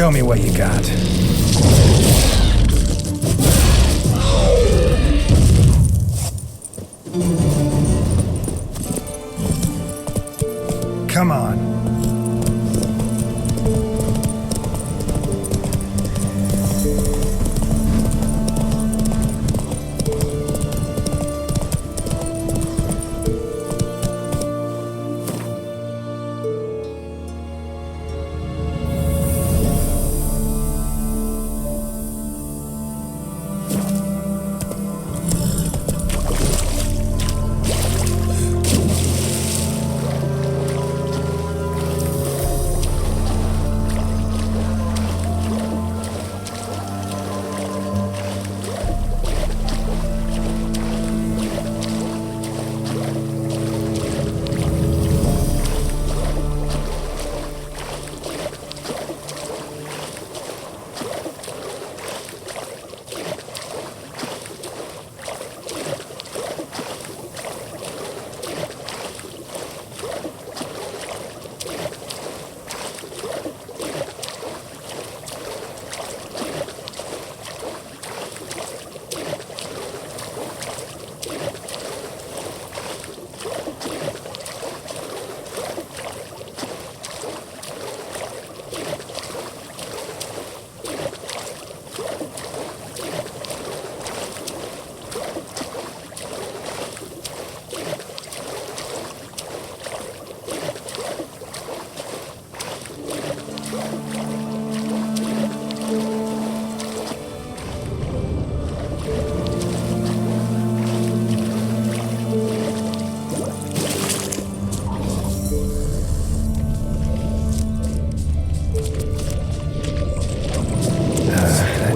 Show me what you got. Come on.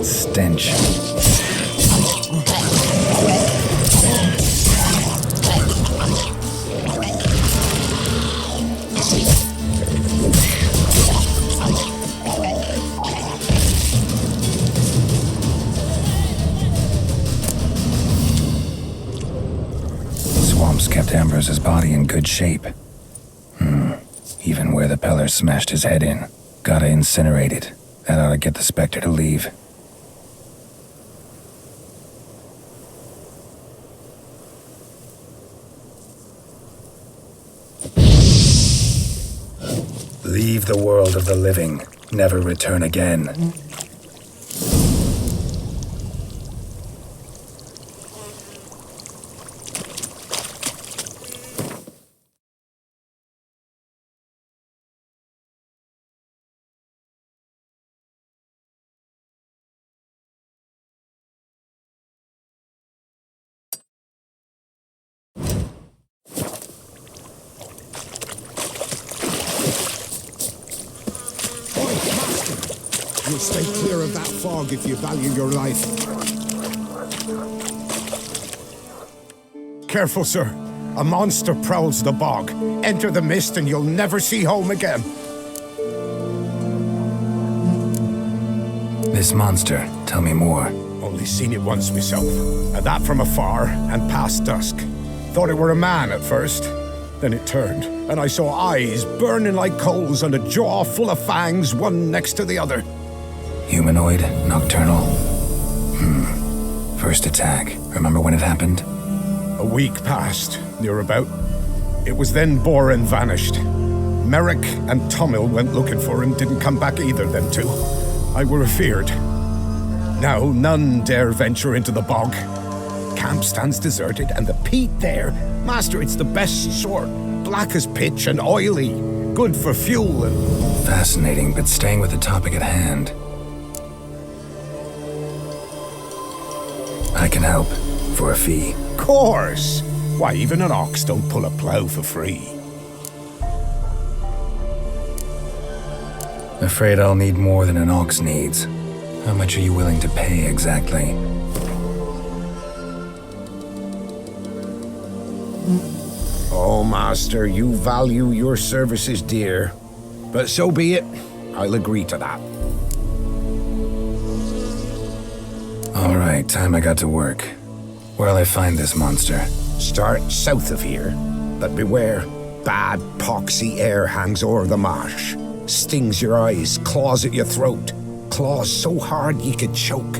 Stench. Swamps kept Ambrose's body in good shape. Even where the Peller smashed his head in. Gotta incinerate it. That ought to get the Spectre to leave. Leave the world of the living. Never return again. You'll stay clear of that fog if you value your life. Careful, sir. A monster prowls the bog. Enter the mist and you'll never see home again. This monster, tell me more. Only seen it once myself, and that from afar and past dusk. Thought it were a man at first. Then it turned, and I saw eyes burning like coals and a jaw full of fangs, one next to the other. Humanoid, nocturnal. First attack. Remember when it happened? A week passed, near about. It was then Boren vanished. Merrick and Tomil went looking for him, didn't come back either, them two. I were afeard. Now none dare venture into the bog. Camp stands deserted, and the peat there, master, it's the best sort. Black as pitch and oily. Good for fuel and... Fascinating, but staying with the topic at hand. I can help. For a fee. Course! Why, even an ox don't pull a plough for free. Afraid I'll need more than an ox needs. How much are you willing to pay exactly? Oh, master, you value your services dear. But so be it. I'll agree to that. All right, time I got to work. Where'll I find this monster? Start south of here, but beware. Bad, poxy air hangs o'er the marsh. Stings your eyes, claws at your throat. Claws so hard you could choke.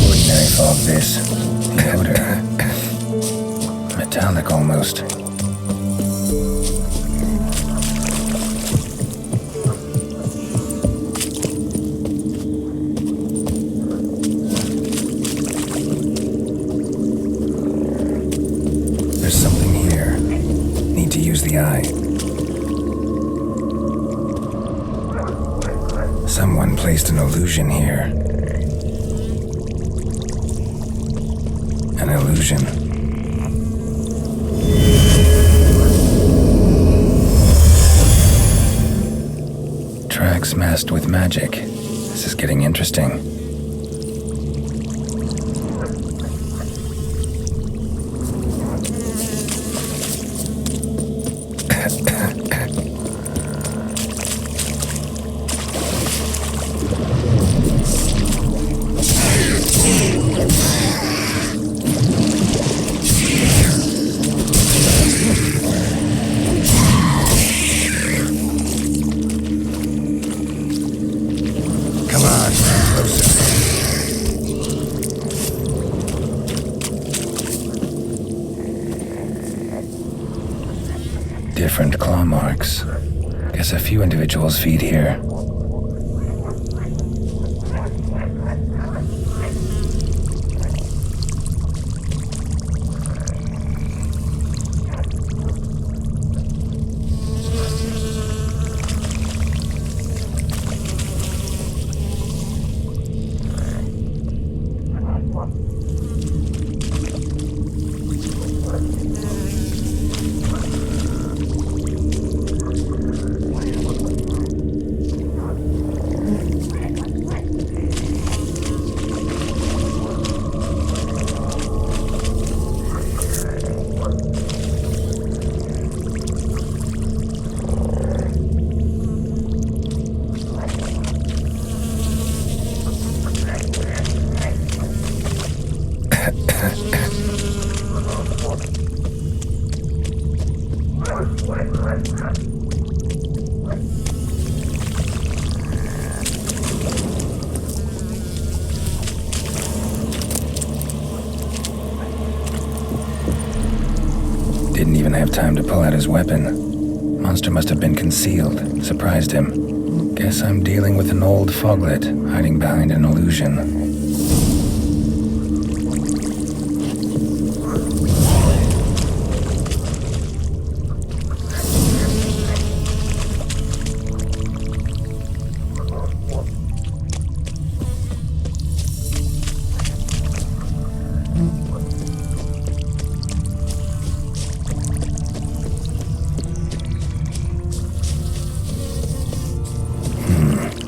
Ordinary fog this. The odor. Metallic almost. There's something here. Need to use the eye. Someone placed an illusion here. An illusion. Tracks masked with magic. This is getting interesting. Come on, closer. Different claw marks. Guess a few individuals feed here. Didn't even have time to pull out his weapon. Monster must have been concealed. Surprised him. Guess I'm dealing with an old foglet hiding behind an illusion.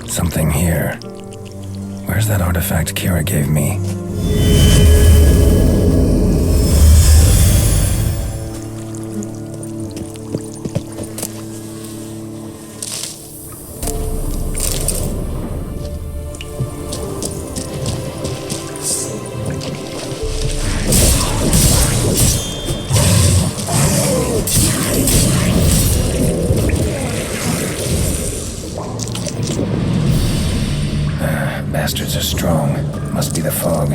Something here. Where's that artifact Kira gave me? Bastards are strong. Must be the fog.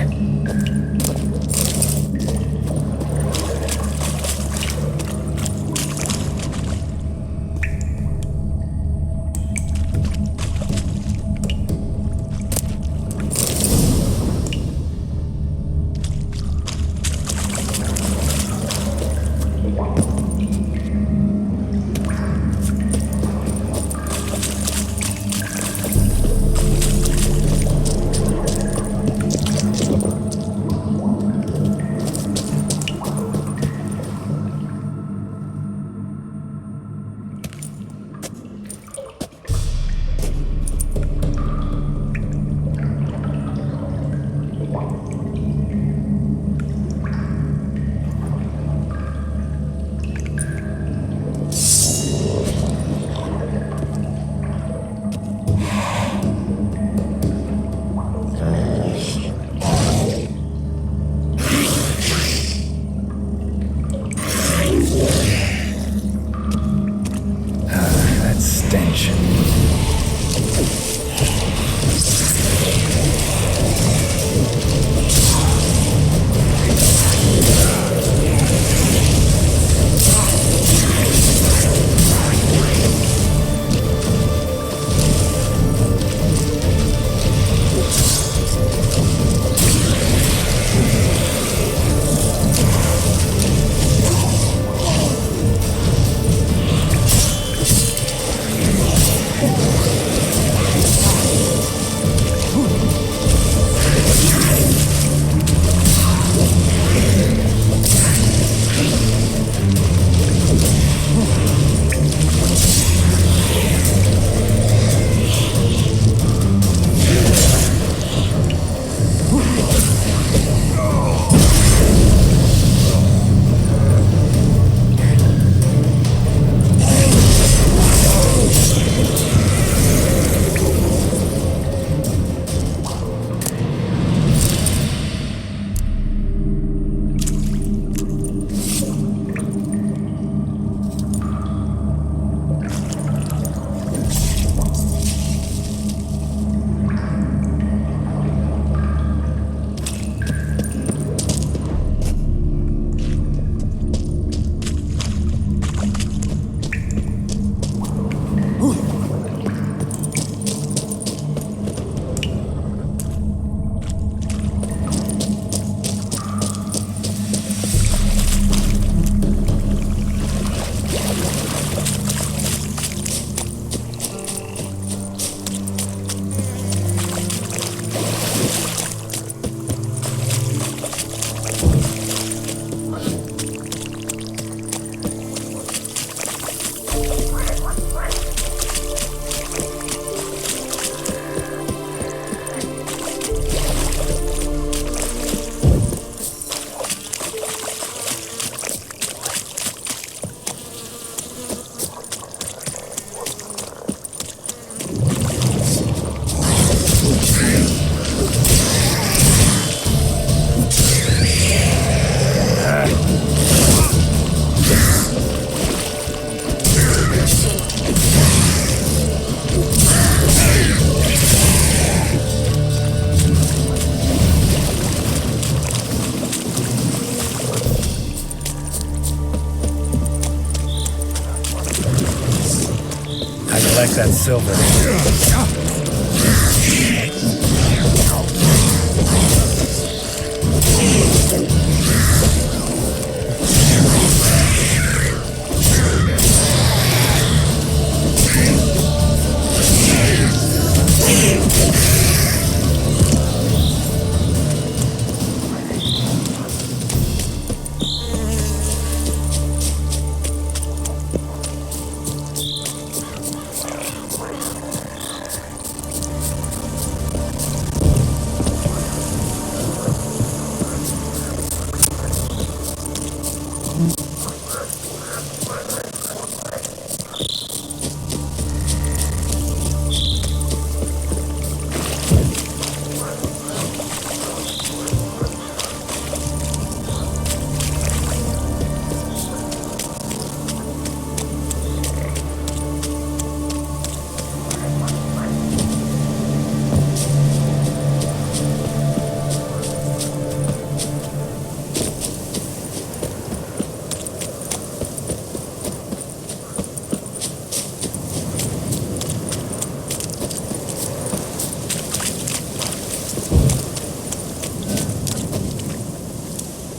that silver.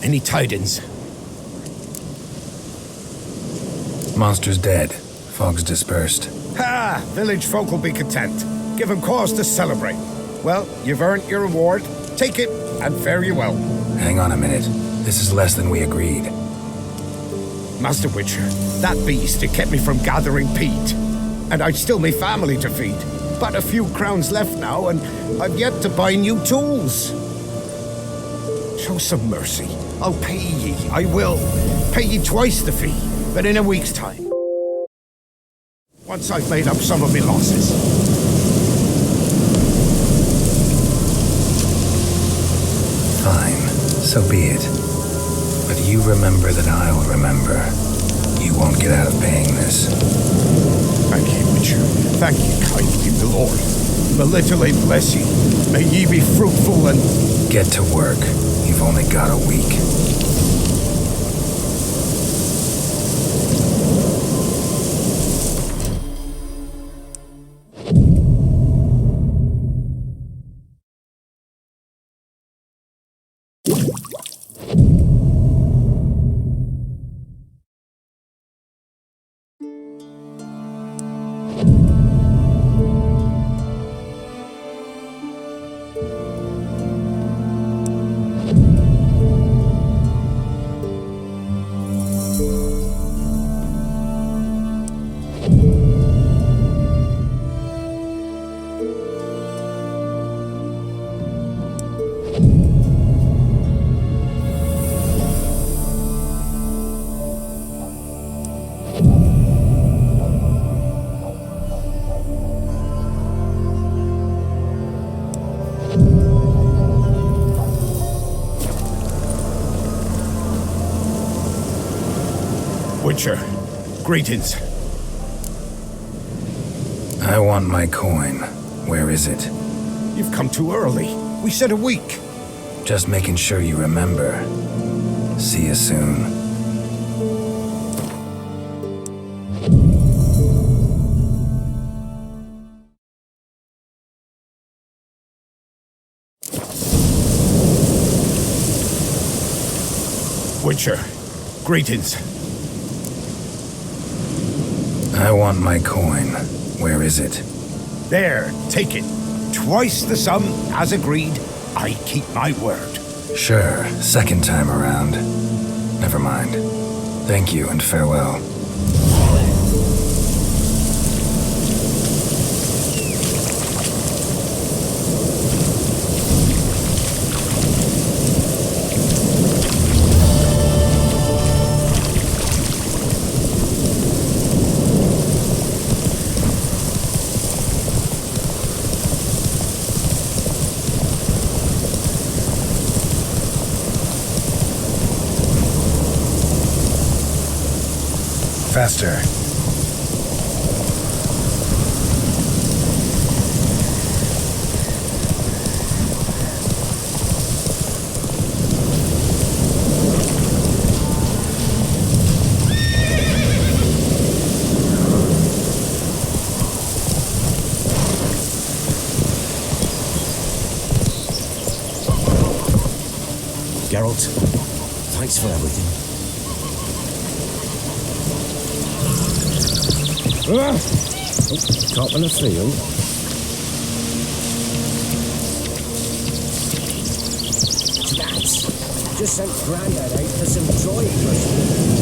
Any tidings? Monster's dead. Fog's dispersed. Ha! Village folk will be content. Give 'em cause to celebrate. Well, you've earned your reward. Take it, and fare you well. Hang on a minute. This is less than we agreed. Master Witcher, that beast, it kept me from gathering peat. And I'd still me family to feed. But a few crowns left now, and I've yet to buy new tools. Show some mercy. I'll pay ye. I will. Pay ye twice the fee, but in a week's time. Once I've made up some of me losses. Fine. So be it. But you remember that I'll remember. You won't get out of paying this. Thank you, Witcher. Thank you kindly, my lord. Melitele bless ye. May ye be fruitful and... Get to work. You've only got a week. Witcher, greetings. I want my coin. Where is it? You've come too early. We said a week. Just making sure you remember. See you soon. Witcher, greetings. I want my coin. Where is it? There, take it. Twice the sum, as agreed. I keep my word. Sure, second time around. Never mind. Thank you and farewell. Faster. Geralt. Thanks for everything. Oh, top of the field. That's just sent Grandad out for some drawing brushes.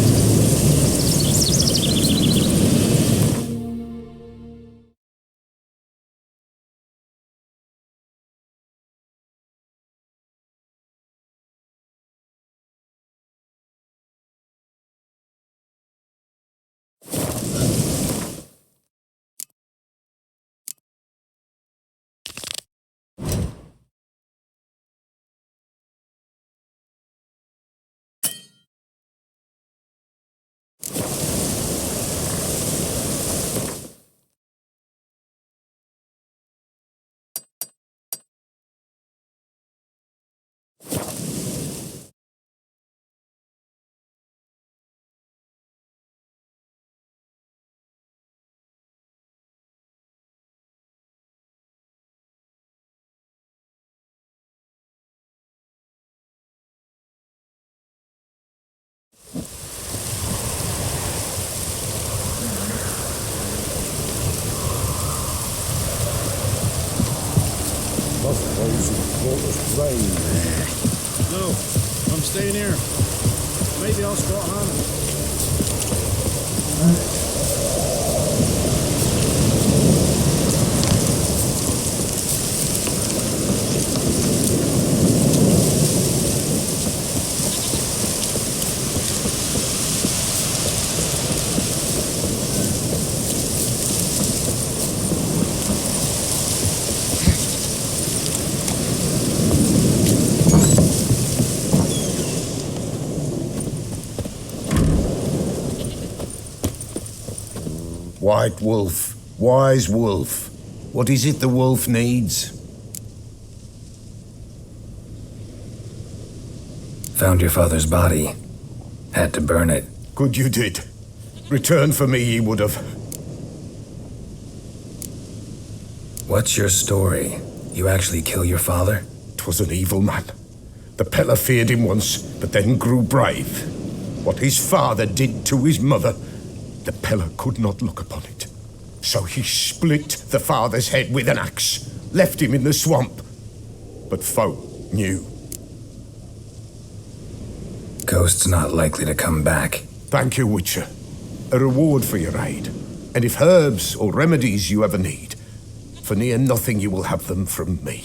No, I'm staying here. Maybe I'll spot Hannah. White wolf, wise wolf. What is it the wolf needs? Found your father's body. Had to burn it. Good you did. Return for me ye would have. What's your story? You actually kill your father? 'Twas an evil man. The Peller feared him once, but then grew brave. What his father did to his mother, the Peller could not look upon it. So he split the father's head with an axe, left him in the swamp. But folk knew. Ghost's not likely to come back. Thank you, Witcher. A reward for your aid. And if herbs or remedies you ever need, for near nothing you will have them from me.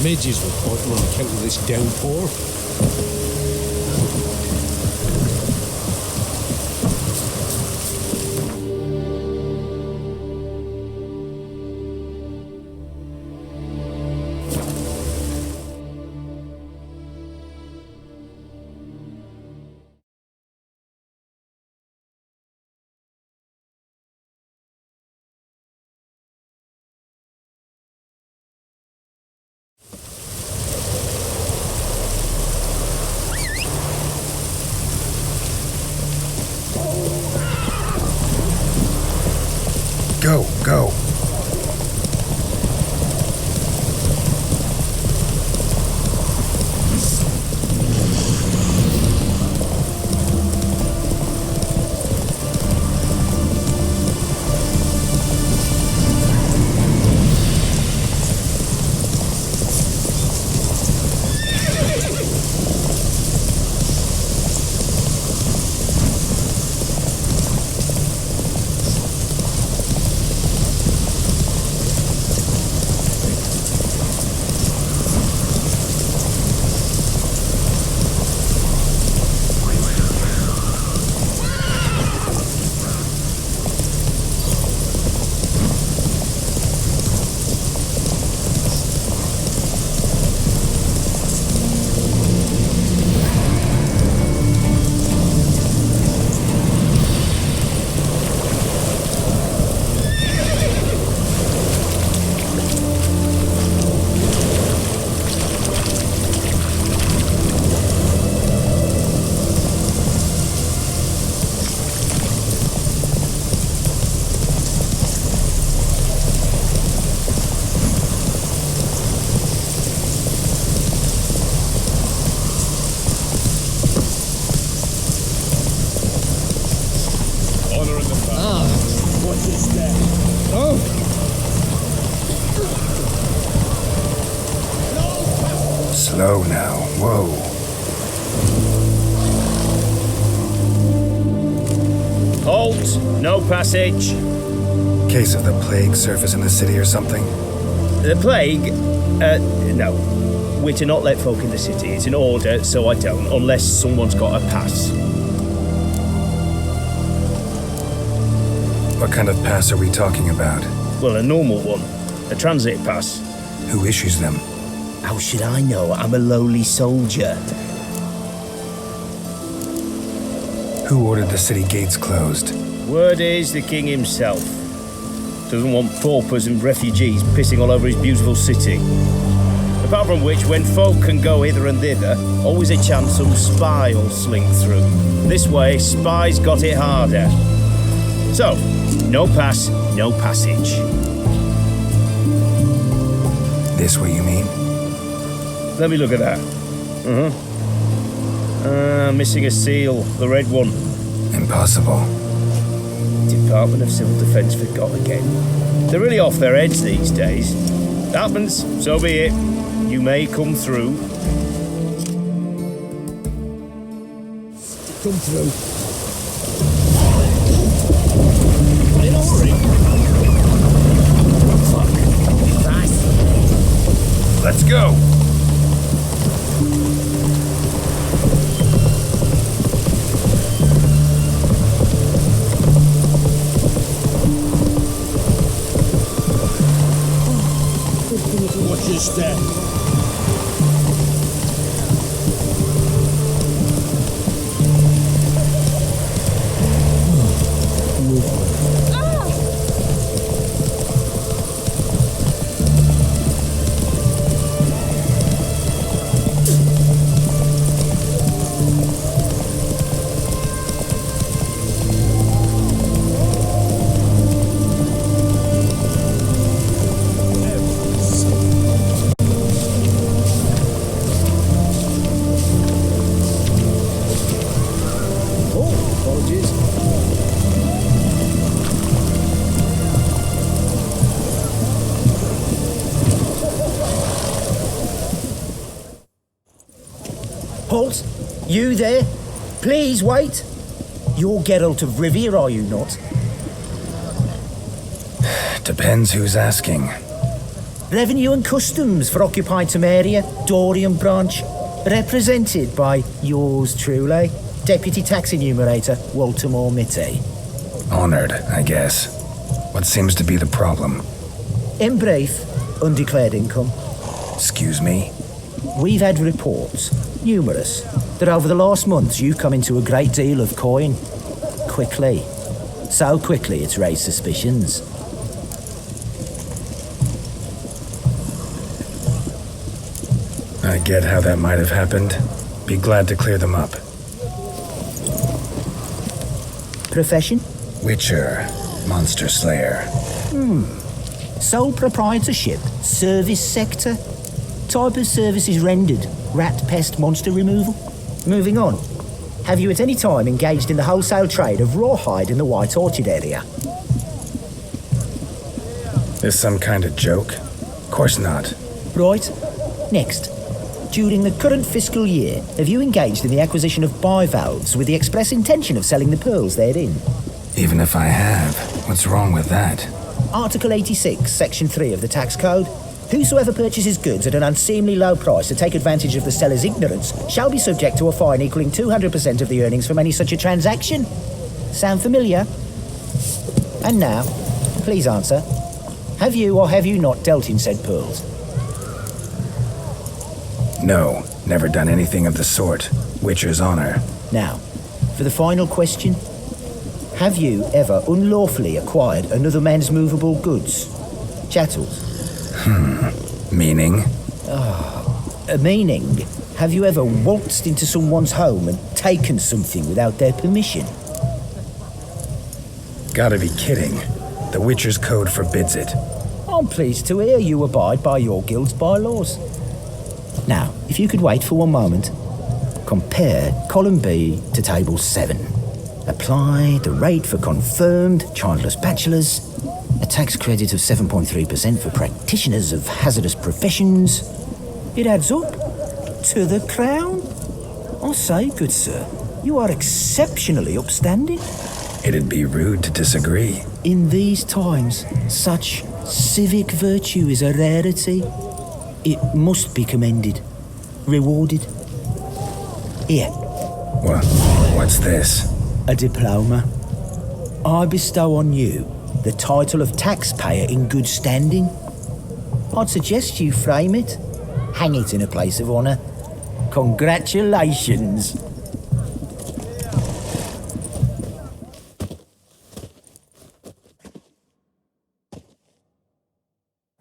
Midges were fighting on account of this downpour. Go, go. in the past. Ah, watch your step. Oh! Slow now. Whoa. Halt! No passage. Case of the plague surface in the city or something? The plague? No. We're to not let folk in the city. It's an order, so I don't, unless someone's got a pass. What kind of pass are we talking about? Well, a normal one. A transit pass. Who issues them? How should I know? I'm a lowly soldier. Who ordered the city gates closed? Word is the king himself. Doesn't want paupers and refugees pissing all over his beautiful city. Apart from which, when folk can go hither and thither, always a chance some spy will slink through. This way, spies got it harder. So, no pass, no passage. This way, you mean? Let me look at that. Missing a seal, the red one. Impossible. Department of Civil Defence forgot again. They're really off their heads these days. Happens, so be it. You may come through. Come through. In a hurry. Fuck. Fast. Let's go! Watch your step. Halt! You there? Please wait! You're Geralt of Rivia, are you not? Depends who's asking. Revenue and Customs for occupied Temeria, Dorian branch, represented by yours truly, Deputy Tax Enumerator Walter Mitte. Honored, I guess. What seems to be the problem? In brief, undeclared income. Excuse me? We've had reports, numerous, that over the last months you've come into a great deal of coin. Quickly. So quickly it's raised suspicions. I get how that might have happened. Be glad to clear them up. Profession? Witcher. Monster Slayer. Sole proprietorship, service sector. Type of services rendered, rat pest monster removal. Moving on. Have you at any time engaged in the wholesale trade of rawhide in the White Orchard area? This some kind of joke? Of course not. Right. Next. During the current fiscal year, have you engaged in the acquisition of bivalves with the express intention of selling the pearls therein? Even if I have, what's wrong with that? Article 86, Section 3 of the Tax Code. Whosoever purchases goods at an unseemly low price to take advantage of the seller's ignorance shall be subject to a fine equaling 200% of the earnings from any such a transaction. Sound familiar? And now, please answer. Have you or have you not dealt in said pearls? No, never done anything of the sort. Witcher's honor. Now, for the final question. Have you ever unlawfully acquired another man's movable goods? Chattels? Meaning? Meaning, have you ever waltzed into someone's home and taken something without their permission? Gotta be kidding. The Witcher's Code forbids it. I'm pleased to hear you abide by your guild's bylaws. Now, if you could wait for one moment, compare column B to table 7. Apply the rate for confirmed childless bachelors. A tax credit of 7.3% for practitioners of hazardous professions. It adds up to the crown. I say, good sir, you are exceptionally upstanding. It'd be rude to disagree. In these times, such civic virtue is a rarity. It must be commended, rewarded. Here, What's this? a diploma. I bestow on you the title of taxpayer in good standing. I'd suggest you frame it, hang it in a place of honour. Congratulations.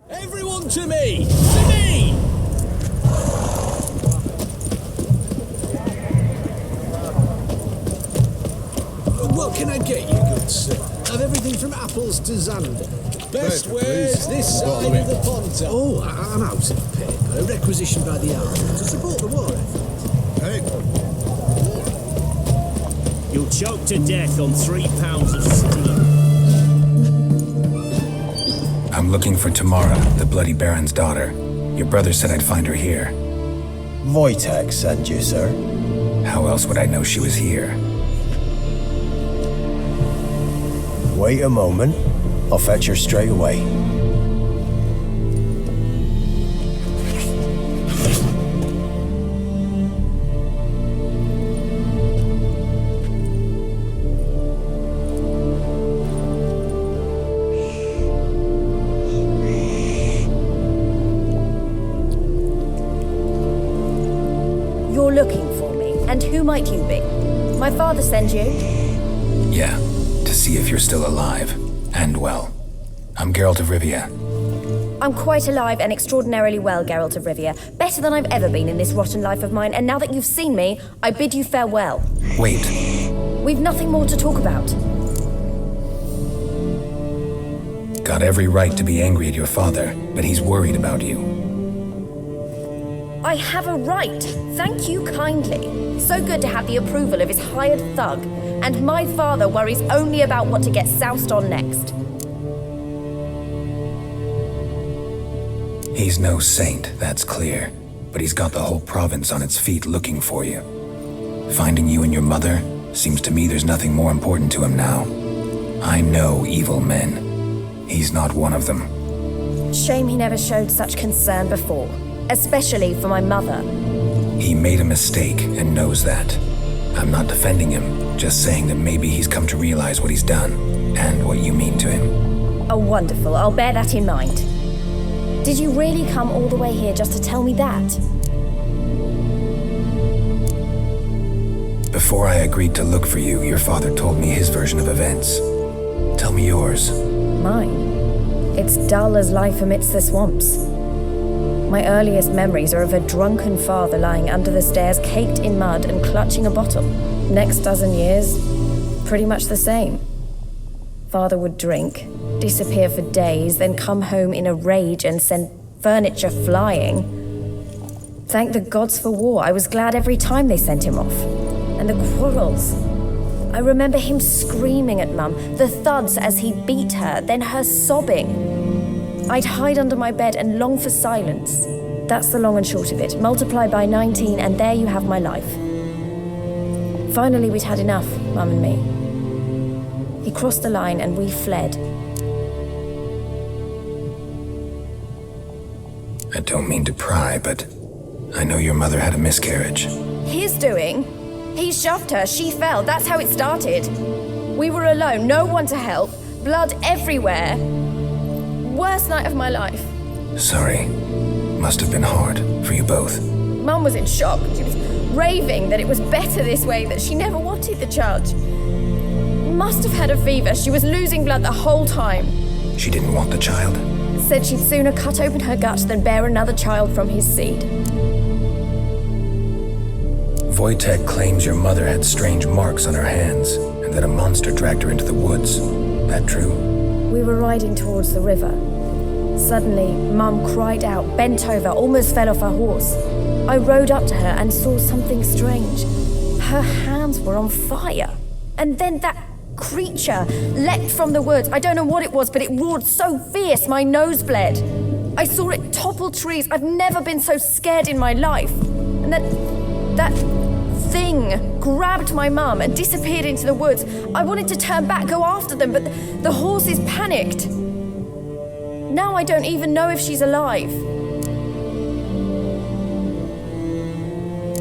Everyone to me! To me! What can I get you, good sir? Have everything from apples to Xander. Best wares this side of the pond. Oh, I'm out of paper. Requisitioned by the army to support the war effort. Hey, You'll choke to death on 3 pounds of steam. I'm looking for Tamara, the Bloody Baron's daughter. Your brother said I'd find her here. Wojtek sent you, sir. How else would I know she was here? Wait a moment. I'll fetch her straight away. You're looking for me, and who might you be? My father sent you? Yeah, to see if you're still alive. And well. I'm Geralt of Rivia. I'm quite alive and extraordinarily well, Geralt of Rivia. Better than I've ever been in this rotten life of mine, and now that you've seen me, I bid you farewell. Wait, We've nothing more to talk about. got every right to be angry at your father, but he's worried about you. I have a right. Thank you kindly. So good to have the approval of his hired thug. And my father worries only about what to get soused on next. He's no saint, that's clear. But he's got the whole province on its feet looking for you. Finding you and your mother, seems to me there's nothing more important to him now. I know evil men. He's not one of them. Shame he never showed such concern before. Especially for my mother. He made a mistake and knows that. I'm not defending him, just saying that maybe he's come to realize what he's done, and what you mean to him. Oh, wonderful. I'll bear that in mind. Did you really come all the way here just to tell me that? Before I agreed to look for you, your father told me his version of events. Tell me yours. Mine? It's dull as life amidst the swamps. My earliest memories are of a drunken father lying under the stairs, caked in mud and clutching a bottle. Next dozen years, pretty much the same. Father would drink, disappear for days, then come home in a rage and send furniture flying. Thank the gods for war. I was glad every time they sent him off. And the quarrels. I remember him screaming at Mum, the thuds as he beat her, then her sobbing. I'd hide under my bed and long for silence. That's the long and short of it. Multiply by 19 and there you have my life. Finally, we'd had enough, Mum and me. He crossed the line and we fled. I don't mean to pry, but I know your mother had a miscarriage. His doing? He shoved her, she fell, that's how it started. We were alone, no one to help, blood everywhere. Worst night of my life. Sorry. Must have been hard for you both. Mum was in shock. She was raving that it was better this way, that she never wanted the child. Must have had a fever. She was losing blood the whole time. She didn't want the child? Said she'd sooner cut open her gut than bear another child from his seed. Wojtek claims your mother had strange marks on her hands, and that a monster dragged her into the woods. That true? We were riding towards the river. Suddenly, Mum cried out, bent over, almost fell off her horse. I rode up to her and saw something strange. Her hands were on fire. And then that creature leapt from the woods. I don't know what it was, but it roared so fierce my nose bled. I saw it topple trees. I've never been so scared in my life. And that thing grabbed my mum and disappeared into the woods. I wanted to turn back, go after them, but the horses panicked. Now I don't even know if she's alive.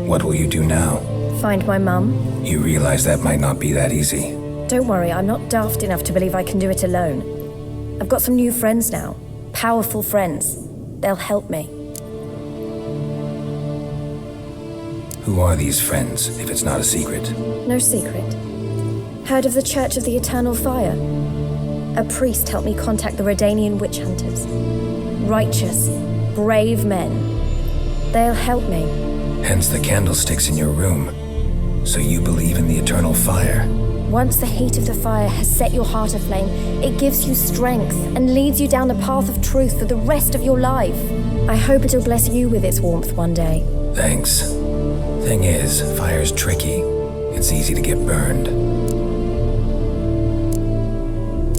What will you do now? Find my mum. You realize that might not be that easy. Don't worry, I'm not daft enough to believe I can do it alone. I've got some new friends now. Powerful friends. They'll help me. Who are these friends, if it's not a secret? No secret. Heard of the Church of the Eternal Fire? A priest helped me contact the Redanian witch hunters. Righteous, brave men. They'll help me. Hence the candlesticks in your room. So you believe in the eternal fire? Once the heat of the fire has set your heart aflame, it gives you strength and leads you down the path of truth for the rest of your life. I hope it'll bless you with its warmth one day. Thanks. Thing is, fire's tricky. It's easy to get burned.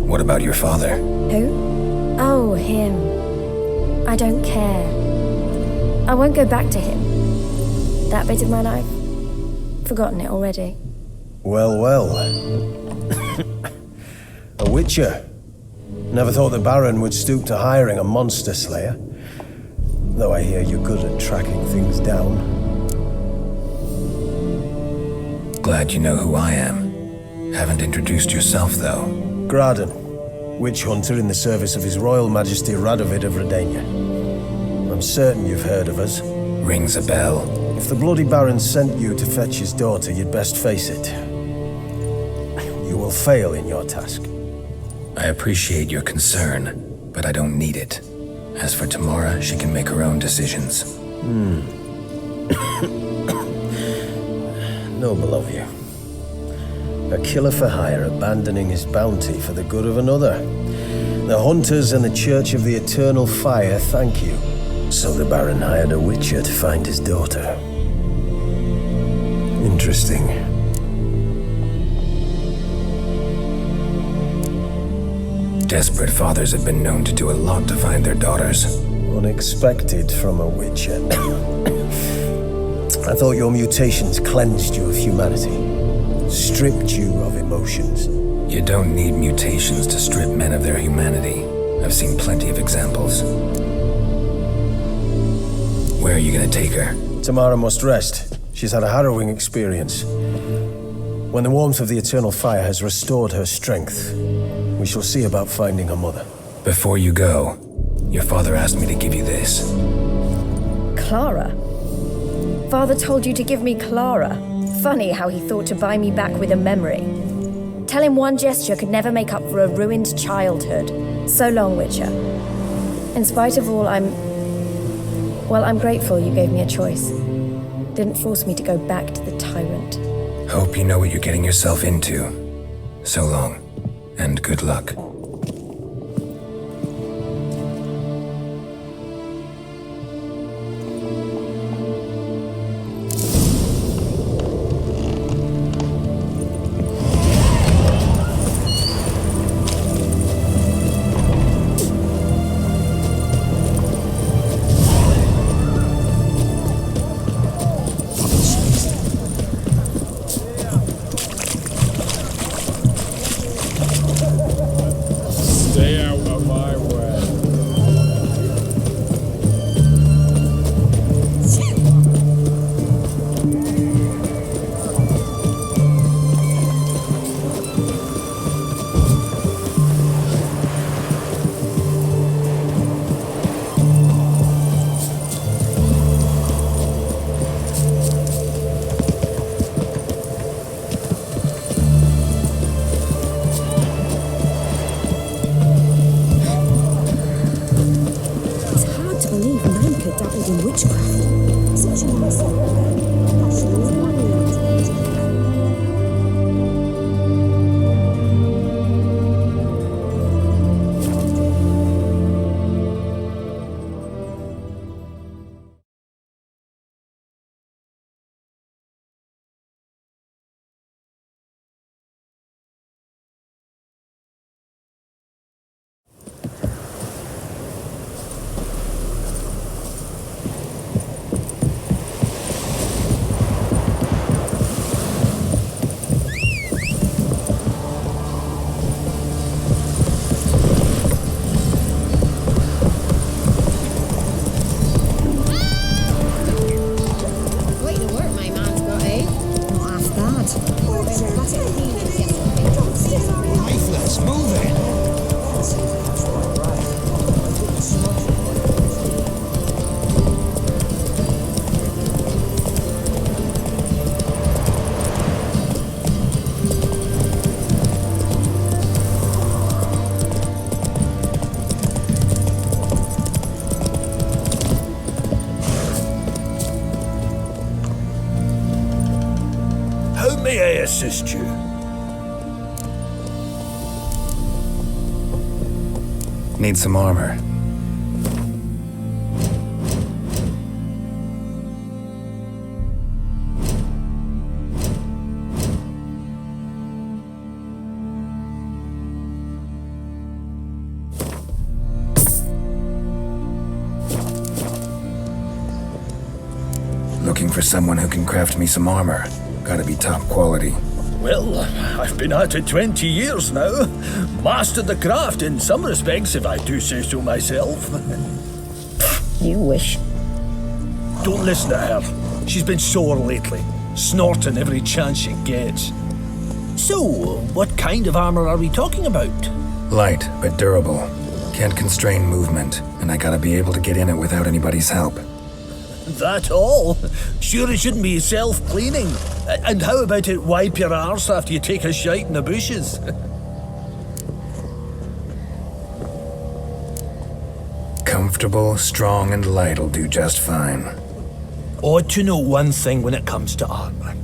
What about your father? Who? Oh, him. I don't care. I won't go back to him. That bit of my life? Forgotten it already. Well, well. A witcher. Never thought the Baron would stoop to hiring a monster slayer. Though I hear you're good at tracking things down. Glad you know who I am. Haven't introduced yourself, though. Graden, witch hunter in the service of His Royal Majesty Radovid of Redania. I'm certain you've heard of us. Rings a bell. If the Bloody Baron sent you to fetch his daughter, you'd best face it. You will fail in your task. I appreciate your concern, but I don't need it. As for Tamara, she can make her own decisions. Noble of you. A killer for hire abandoning his bounty for the good of another. The hunters and the Church of the Eternal Fire thank you. So the Baron hired a witcher to find his daughter. Interesting. Desperate fathers have been known to do a lot to find their daughters. Unexpected from a witcher. I thought your mutations cleansed you of humanity, stripped you of emotions. You don't need mutations to strip men of their humanity. I've seen plenty of examples. Where are you gonna take her? Tamara must rest. She's had a harrowing experience. When the warmth of the Eternal Fire has restored her strength, we shall see about finding her mother. Before you go, your father asked me to give you this. Clara? Father told you to give me Clara. Funny how he thought to buy me back with a memory. Tell him one gesture could never make up for a ruined childhood. So long, Witcher. In spite of all, I'm grateful you gave me a choice. Didn't force me to go back to the tyrant. Hope you know what you're getting yourself into. So long, and good luck. Let's move it. Let's see if that's quite right. I think the smudge. How may I assist you? Need some armor. Looking for someone who can craft me some armor. Gotta be top quality. Well, I've been at it 20 years now. Mastered the craft in some respects, if I do say so myself. You wish. Don't listen to her. She's been sore lately, snorting every chance she gets. So, what kind of armor are we talking about? Light, but durable. Can't constrain movement, and I gotta be able to get in it without anybody's help. That all? Sure it shouldn't be self-cleaning. And how about it wipe your arse after you take a shite in the bushes? Comfortable, strong, and light'll do just fine. Ought to know one thing when it comes to armor.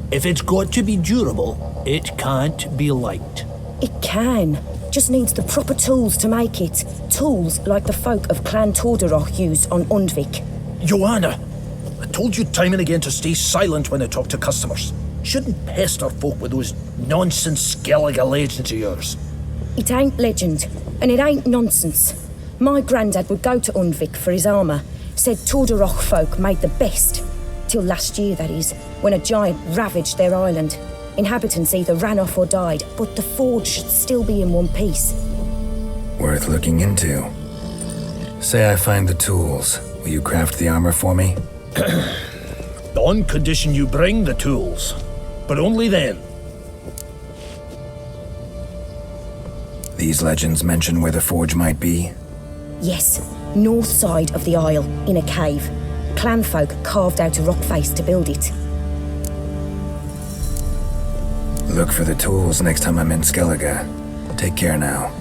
If it's got to be durable, it can't be light. It can. Just needs the proper tools to make it. Tools like the folk of Clan Tordaroch used on Undvik. Joanna, I told you time and again to stay silent when I talk to customers. Shouldn't pester folk with those nonsense Skellige legends of yours. It ain't legend, and it ain't nonsense. My granddad would go to Undvik for his armour. Said Tordaroch folk made the best. Till last year, that is, when a giant ravaged their island. Inhabitants either ran off or died, but the forge should still be in one piece. Worth looking into. Say I find the tools. Will you craft the armor for me? On condition you bring the tools. But only then. These legends mention where the forge might be? Yes, north side of the isle, in a cave. Clanfolk carved out a rock face to build it. Look for the tools next time I'm in Skellige. Take care now.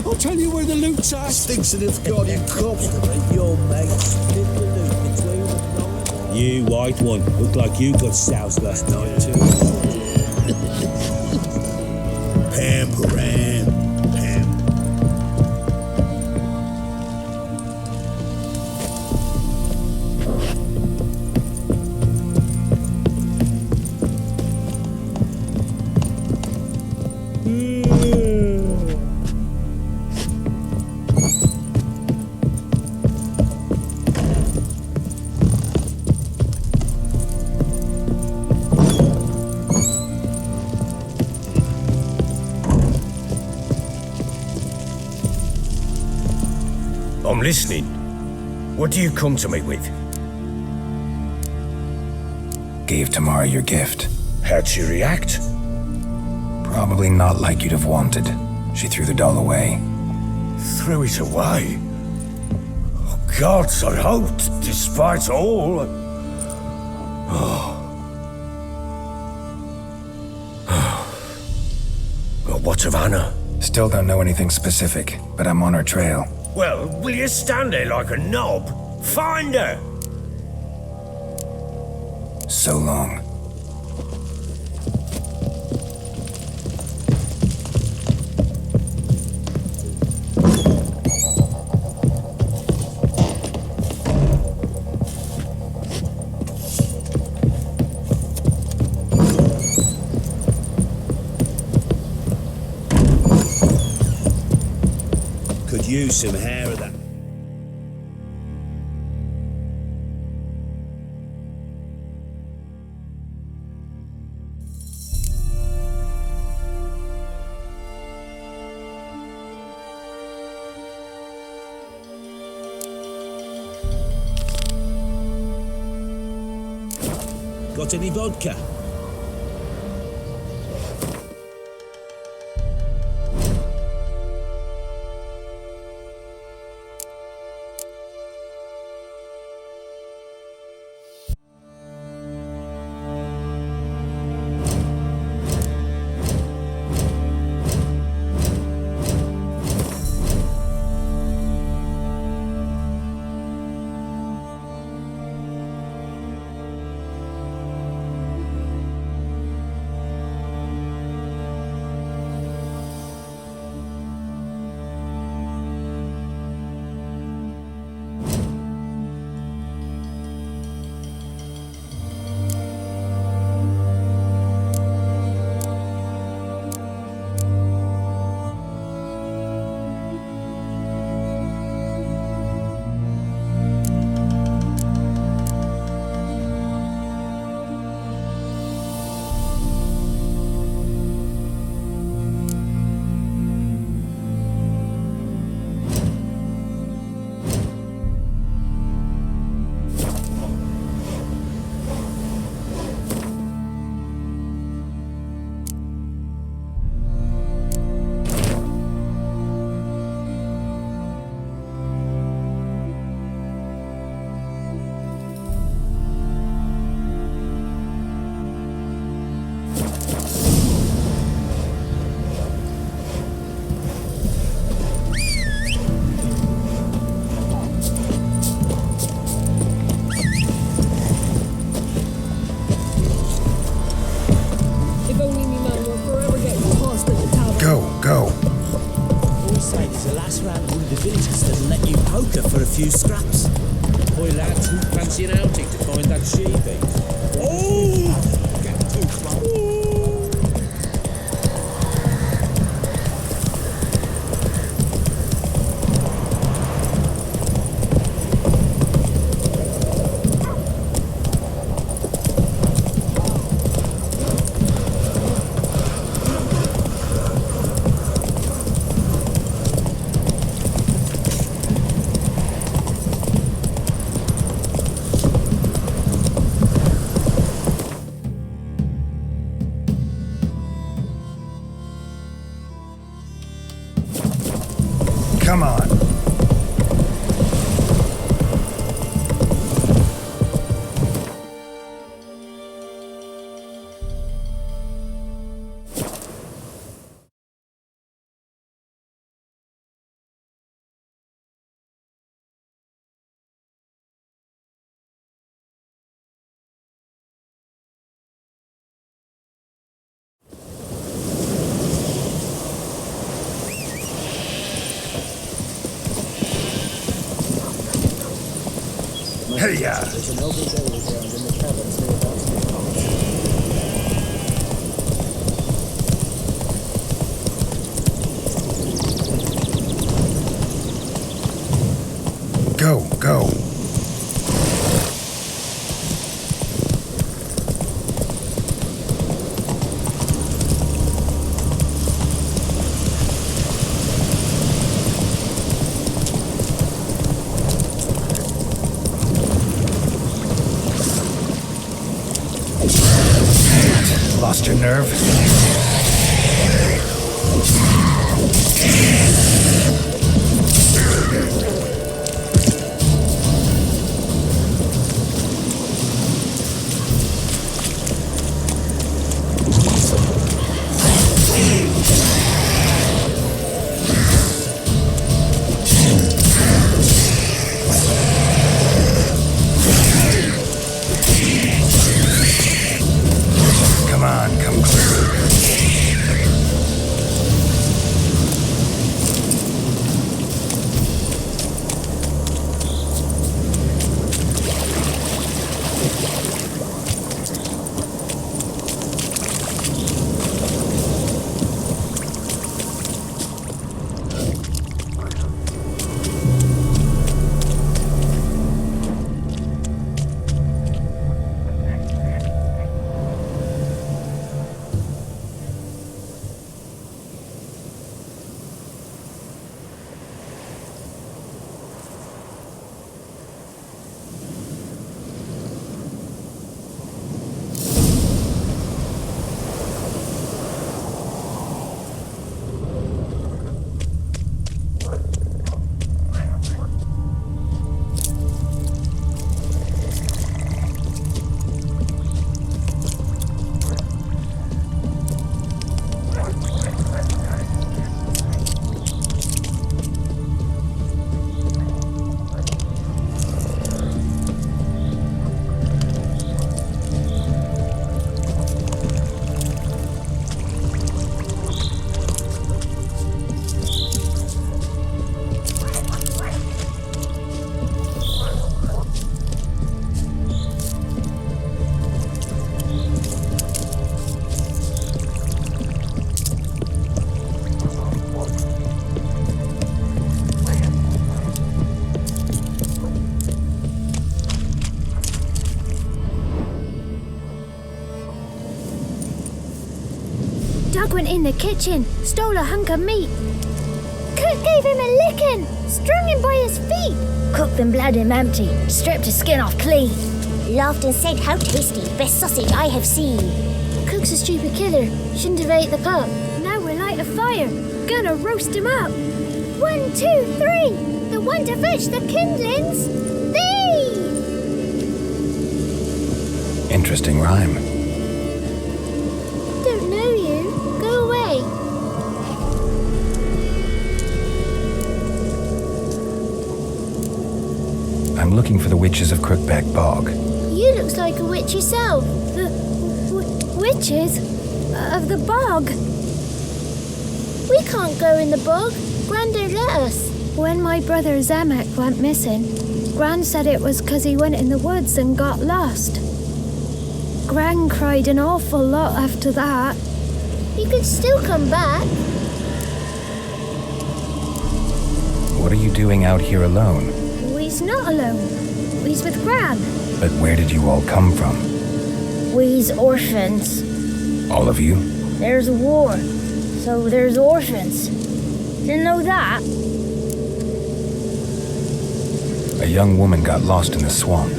I'll tell you where the loot's at. Stinks of its goddamn corpse to make your mate split the loot between them. You, white one, look like you got soused last night too. Pam, Pam, Pam. I'm listening. What do you come to me with? Gave Tamara your gift. How'd she react? Probably not like you'd have wanted. She threw the doll away. Threw it away? Oh, gods, I hoped, despite all. Well, what of Anna? Still don't know anything specific, but I'm on her trail. Well, will you stand there like a knob? Find her! So long. Could use some hair of that. Got any vodka? For a few scraps. Boy, lads, who fancy an outing to find that sheepy? Oh! Get too close. Come on. Hey, yeah. There's an open burial ground in the caverns nearby. Go, go. Lost your nerve? Come on, come clear. went in the kitchen, stole a hunk of meat. Cook gave him a licking, strung him by his feet. Cooked and bled him empty, stripped his skin off clean. Laughed and said, how tasty, best sausage I have seen. Cook's a stupid killer, shouldn't have ate the pup. Now we'll light a fire, gonna roast him up. 1, 2, 3, the one to fetch the kindlings, thee! Interesting rhyme. Don't know you, go away. I'm looking for the witches of Crookback Bog. You looks like a witch yourself. The witches of the bog. We can't go in the bog. Gran don't let us. When my brother Zemek went missing, Gran said it was 'cause he went in the woods and got lost. Gran cried an awful lot after that. He could still come back. What are you doing out here alone? We's not alone. We's with Gran. But where did you all come from? We's orphans. All of you? There's a war, so there's orphans. Didn't know that? A young woman got lost in the swamp.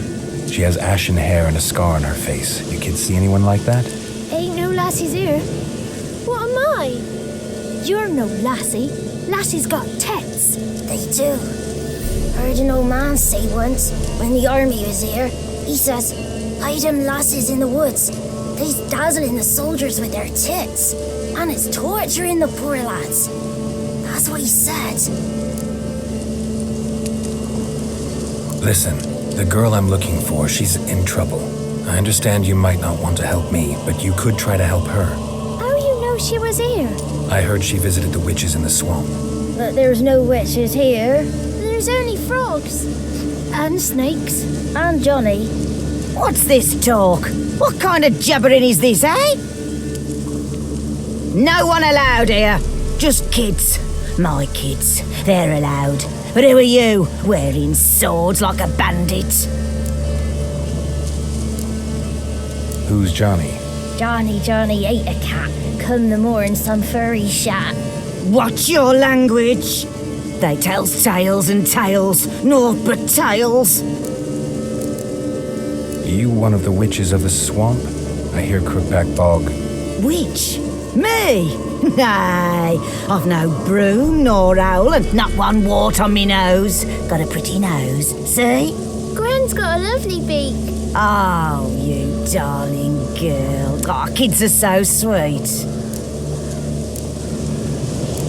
She has ashen hair and a scar on her face. You kids see anyone like that? Ain't no lassies here. What am I? You're no lassie. Lassies got tits. They do. Heard an old man say once, when the army was here, he says, hide them lasses in the woods. They's dazzling the soldiers with their tits. And it's torturing the poor lads. That's what he said. Listen, the girl I'm looking for, she's in trouble. I understand you might not want to help me, but you could try to help her. How you know she was here? I heard she visited the witches in the swamp. But there's no witches here. There's only frogs. And snakes. And Johnny. What's this talk? What kind of jabbering is this, eh? No one allowed here. Just kids. My kids. They're allowed. But who are you, wearing swords like a bandit? Who's Johnny? Johnny ate a cat. Come the more in some furry shat. Watch your language. They tells tales and tales, naught but tales. You one of the witches of the swamp? I hear Crookback Bog. Witch? Me? Nay, I've no broom nor owl and not one wart on me nose. Got a pretty nose, see? Gran's got a lovely beak. Oh, you darling girl. Oh, kids are so sweet.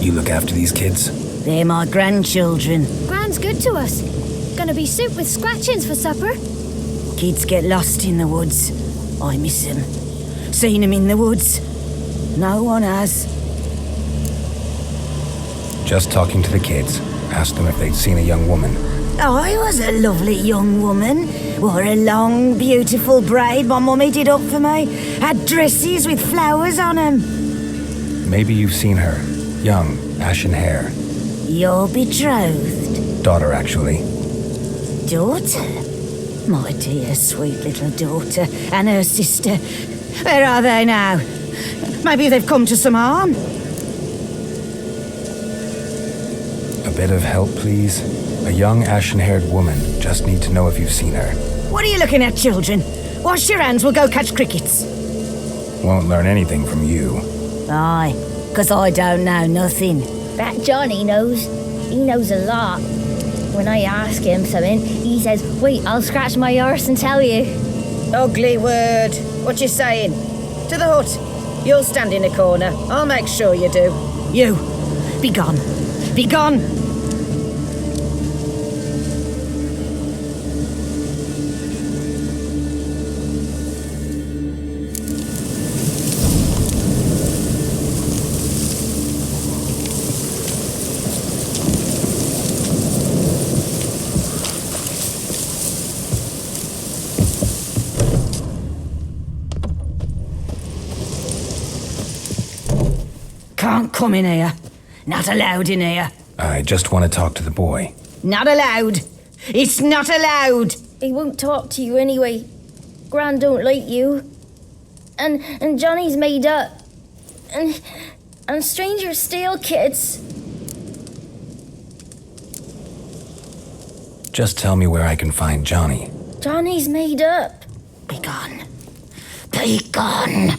You look after these kids? They're my grandchildren. Gran's good to us. Gonna be soup with scratchings for supper. Kids get lost in the woods. I miss them. Seen them in the woods. No one has. Just talking to the kids. Asked them if they'd seen a young woman. I was a lovely young woman. Wore a long, beautiful braid my mummy did up for me. Had dresses with flowers on them. Maybe you've seen her. Young, ashen hair. Your betrothed? Daughter, actually. Daughter? My dear, sweet little daughter and her sister. Where are they now? Maybe they've come to some harm. A bit of help, please? A young, ashen-haired woman. Just need to know if you've seen her. What are you looking at, children? Wash your hands, we'll go catch crickets. Won't learn anything from you. Aye, 'cause I don't know nothing. That Johnny knows. He knows a lot. When I ask him something, he says, wait, I'll scratch my arse and tell you. Ugly word. What you saying? To the hut. You'll stand in a corner. I'll make sure you do. You, be gone. Be gone. Can't come in here. Not allowed in here. I just want to talk to the boy. Not allowed. It's not allowed. He won't talk to you anyway. Gran don't like you. And Johnny's made up. And And strangers steal kids. Just tell me where I can find Johnny. Johnny's made up. Be gone. Be gone.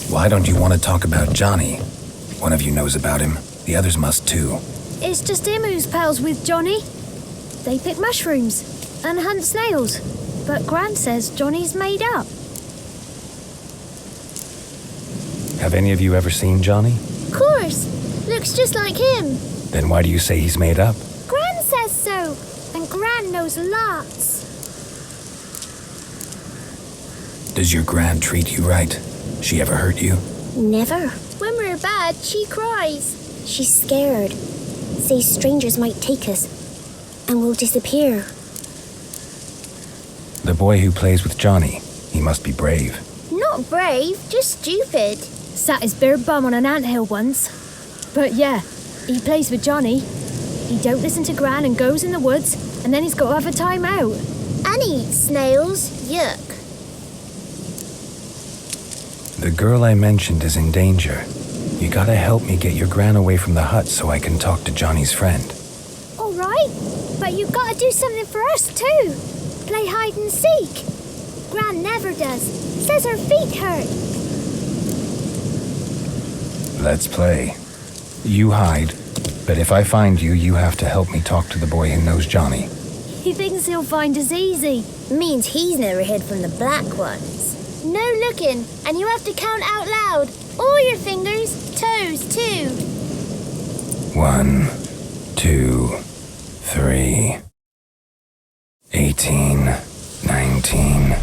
Why don't you want to talk about Johnny? One of you knows about him. The others must too. It's just him who's pals with Johnny. They pick mushrooms and hunt snails. But Gran says Johnny's made up. Have any of you ever seen Johnny? Of course. Looks just like him. Then why do you say he's made up? Gran says so. And Gran knows lots. Does your Gran treat you right? She ever hurt you? Never. When we're bad, she cries. She's scared. Says strangers might take us. And we'll disappear. The boy who plays with Johnny, he must be brave. Not brave, just stupid. Sat his bare bum on an anthill once. But yeah, he plays with Johnny. He don't listen to Gran and goes in the woods, and then he's got to have a time out. And he eats snails. Yuck. The girl I mentioned is in danger. You gotta help me get your Gran away from the hut so I can talk to Johnny's friend. All right, but you gotta do something for us too. Play hide and seek. Gran never does. Says her feet hurt. Let's play. You hide, but if I find you, you have to help me talk to the boy who knows Johnny. He thinks he'll find us easy. Means he's never hid from the black ones. No looking, and you have to count out loud. All your fingers, toes too. 1, 2, 3, 18, 19,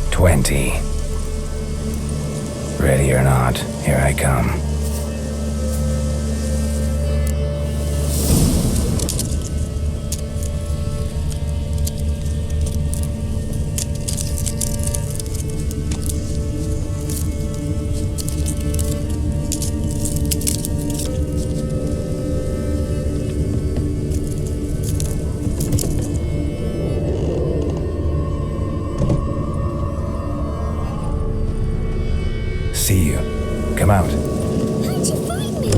20. Ready or not, here I come. See you. Come out. How'd you find me?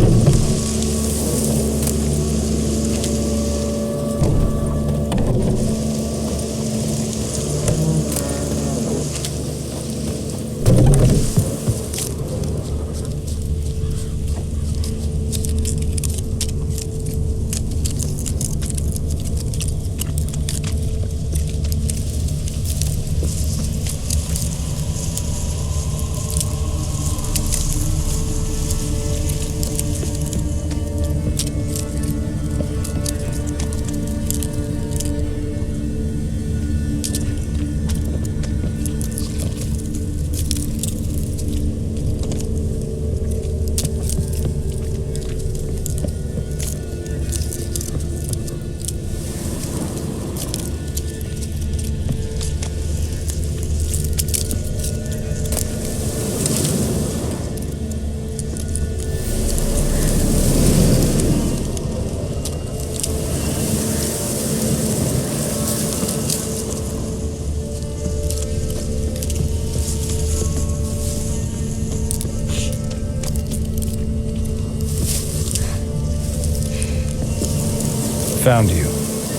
Found you.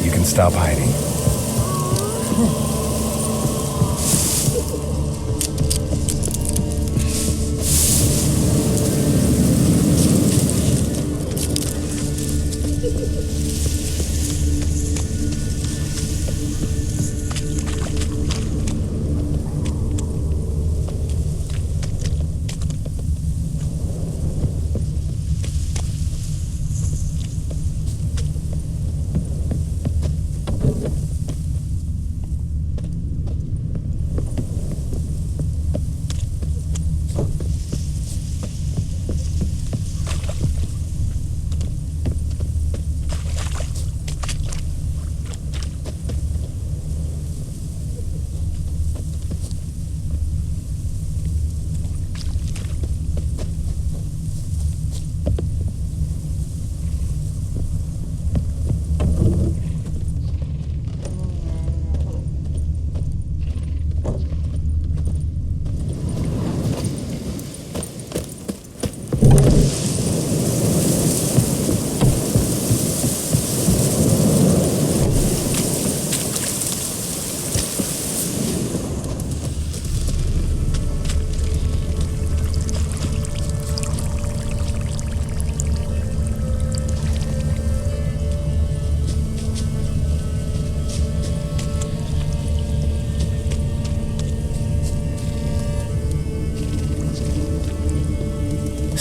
You can stop hiding.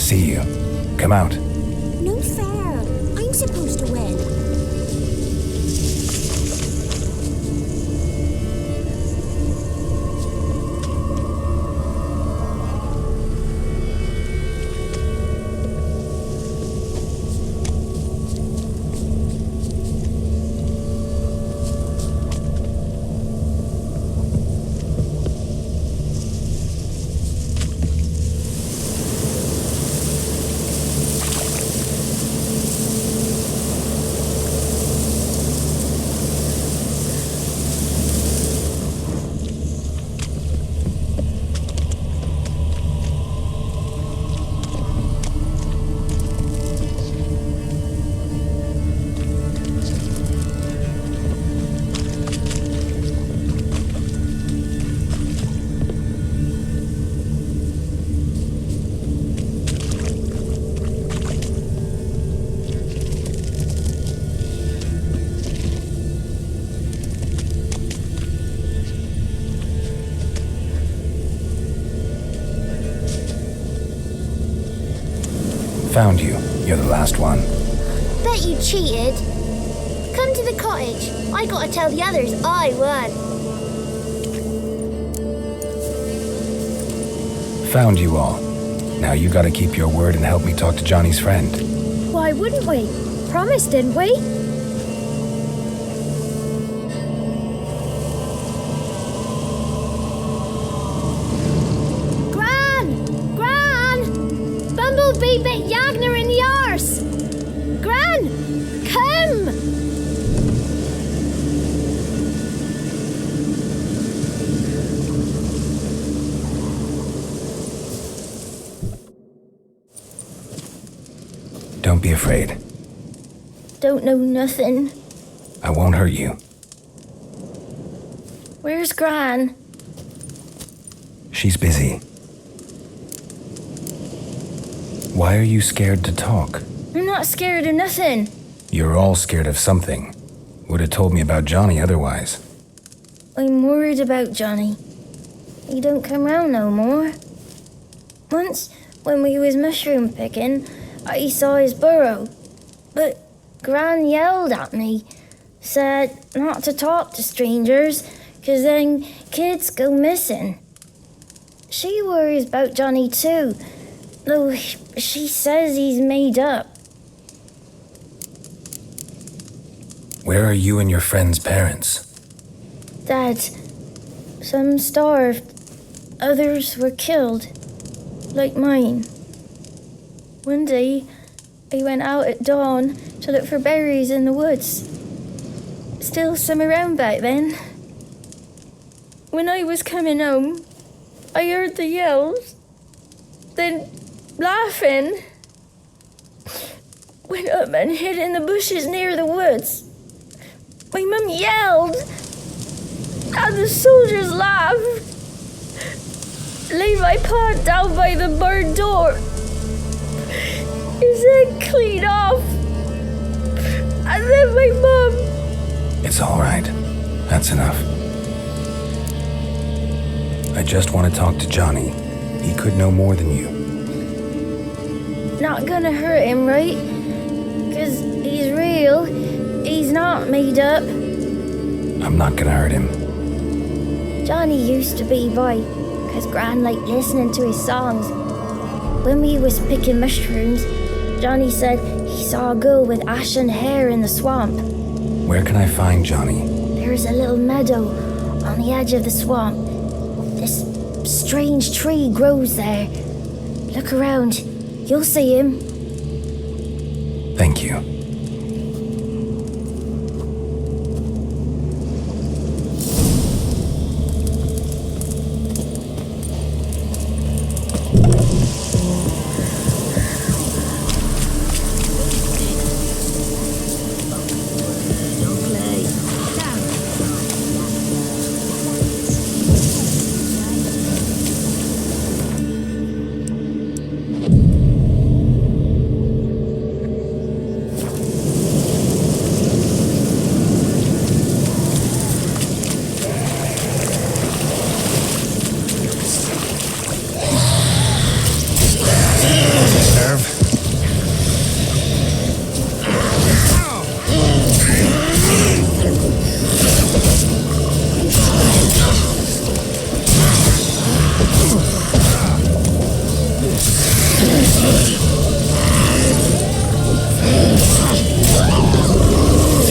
see you. Come out. No fair. I'm supposed to win. Found you. You're the last one. Bet you cheated. Come to the cottage. I gotta tell the others I won. Found you all. Now you gotta keep your word and help me talk to Johnny's friend. Why wouldn't we? Promised, didn't we? Bumblebee bit Yagner in the arse! Gran! Come! Don't be afraid. Don't know nothing. I won't hurt you. Where's Gran? She's busy. Why are you scared to talk? I'm not scared of nothing. You're all scared of something. Would have told me about Johnny otherwise. I'm worried about Johnny. He don't come round no more. Once, when we was mushroom picking, I saw his burrow. But Gran yelled at me, said not to talk to strangers, 'cause then kids go missing. She worries about Johnny too, though she says he's made up. Where are you and your friend's parents? Dad, some starved, others were killed, like mine. One day, I went out at dawn to look for berries in the woods. Still some around back then. When I was coming home, I heard the yells, then laughing. Went up and hid in the bushes near the woods. My mum yelled, and the soldiers laughed. Laid my pa down by the barn door. His head clean off. And then my mum... It's all right. That's enough. I just want to talk to Johnny. He could know more than you. Not gonna hurt him, right? 'Cause he's real. He's not made up. I'm not gonna hurt him. Johnny used to be boy, 'cause Gran liked listening to his songs. When we was picking mushrooms, Johnny said he saw a girl with ashen hair in the swamp. Where can I find Johnny? There's a little meadow on the edge of the swamp. This strange tree grows there. Look around. You'll see him. Thank you.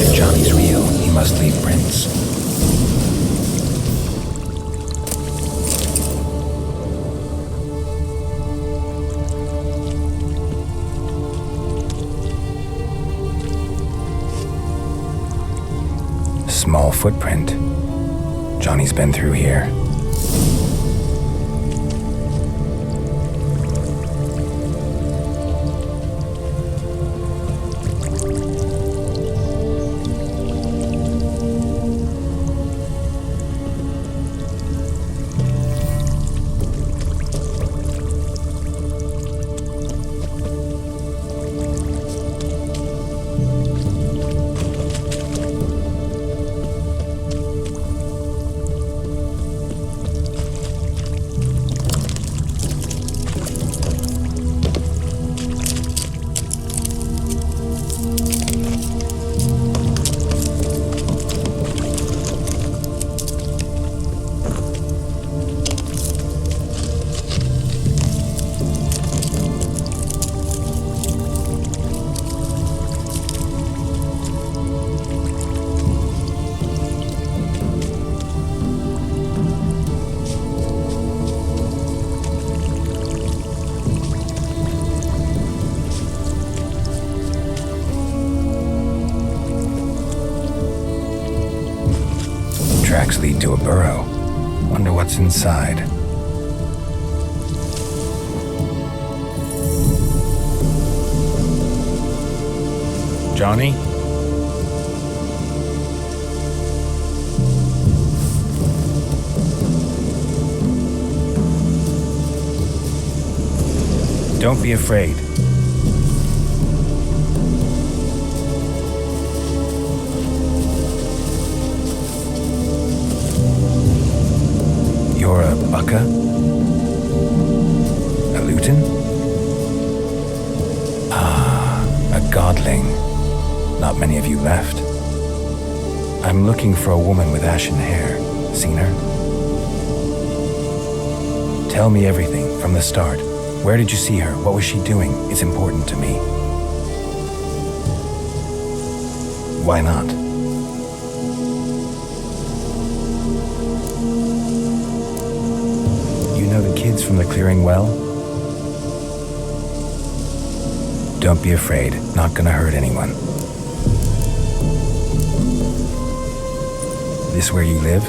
If Johnny's real, he must leave prints. Small footprint. Johnny's been through here. Tracks lead to a burrow. Wonder what's inside. Johnny? Don't be afraid. You're a Bucka? A Luton? Ah, a godling. Not many of you left. I'm looking for a woman with ashen hair. Seen her? Tell me everything from the start. Where did you see her? What was she doing? It's important to me. Why not? You know the kids from the clearing well? Don't be afraid. Not gonna hurt anyone. This where you live?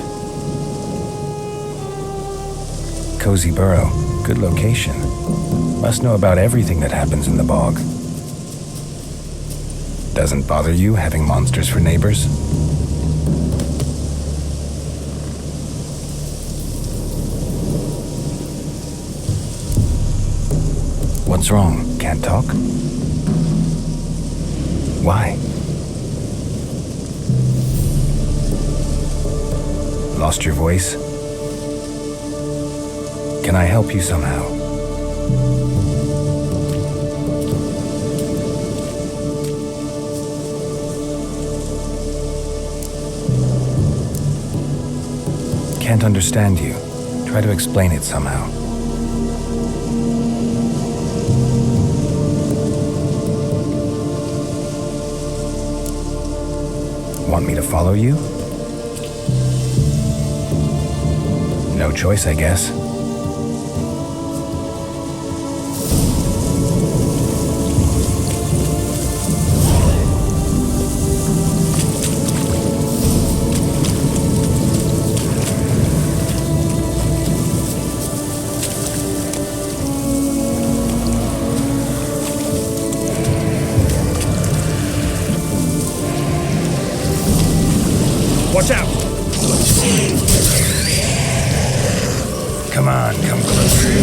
Cozy burrow. Good location. Must know about everything that happens in the bog. Doesn't bother you having monsters for neighbors? What's wrong? Can't talk? Why? Lost your voice? Can I help you somehow? Can't understand you. Try to explain it somehow. Want me to follow you? No choice, I guess. Watch out! Come on, come closer.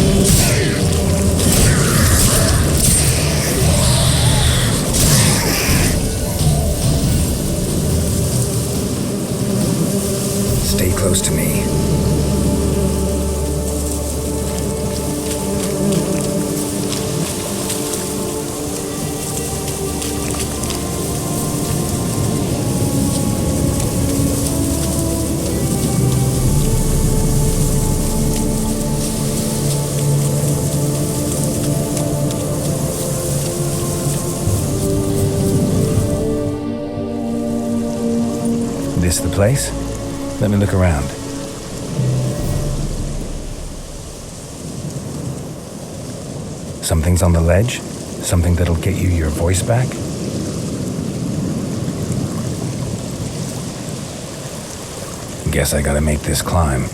Stay close to me. place? Let me look around. Something's on the ledge? Something that'll get you your voice back? Guess I gotta make this climb.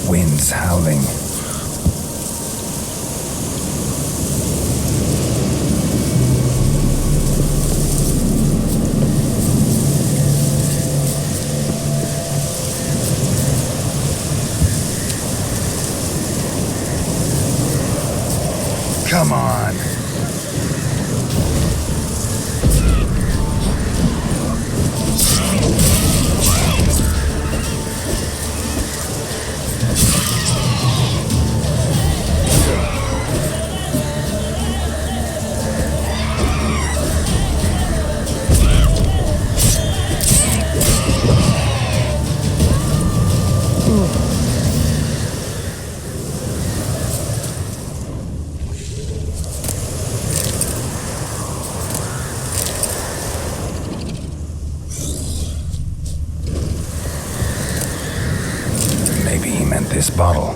Wind's howling. Come on. This bottle.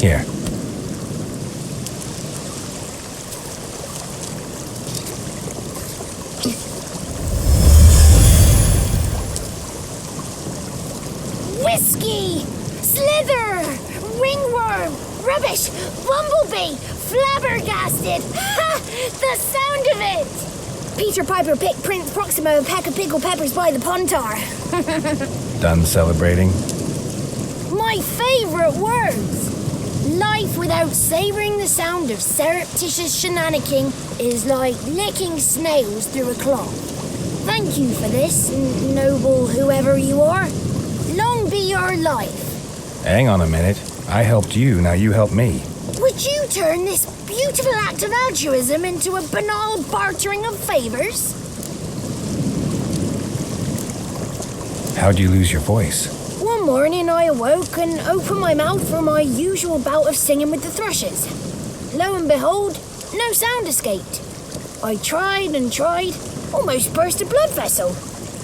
Here. Whiskey! Slither! Ringworm! Rubbish! Bumblebee! Flabbergasted! Ha! The sound of it! Peter Piper picked Prince Proximo a pack of pickled peppers by the pontar. Done celebrating? My favourite words! Life without savouring the sound of surreptitious shenanigans is like licking snails through a cloth. Thank you for this, noble whoever you are. Long be your life. Hang on a minute. I helped you, now you help me. Would you turn this beautiful act of altruism into a banal bartering of favours? How'd you lose your voice? One morning I awoke and opened my mouth for my usual bout of singing with the thrushes. Lo and behold, no sound escaped. I tried and tried, almost burst a blood vessel.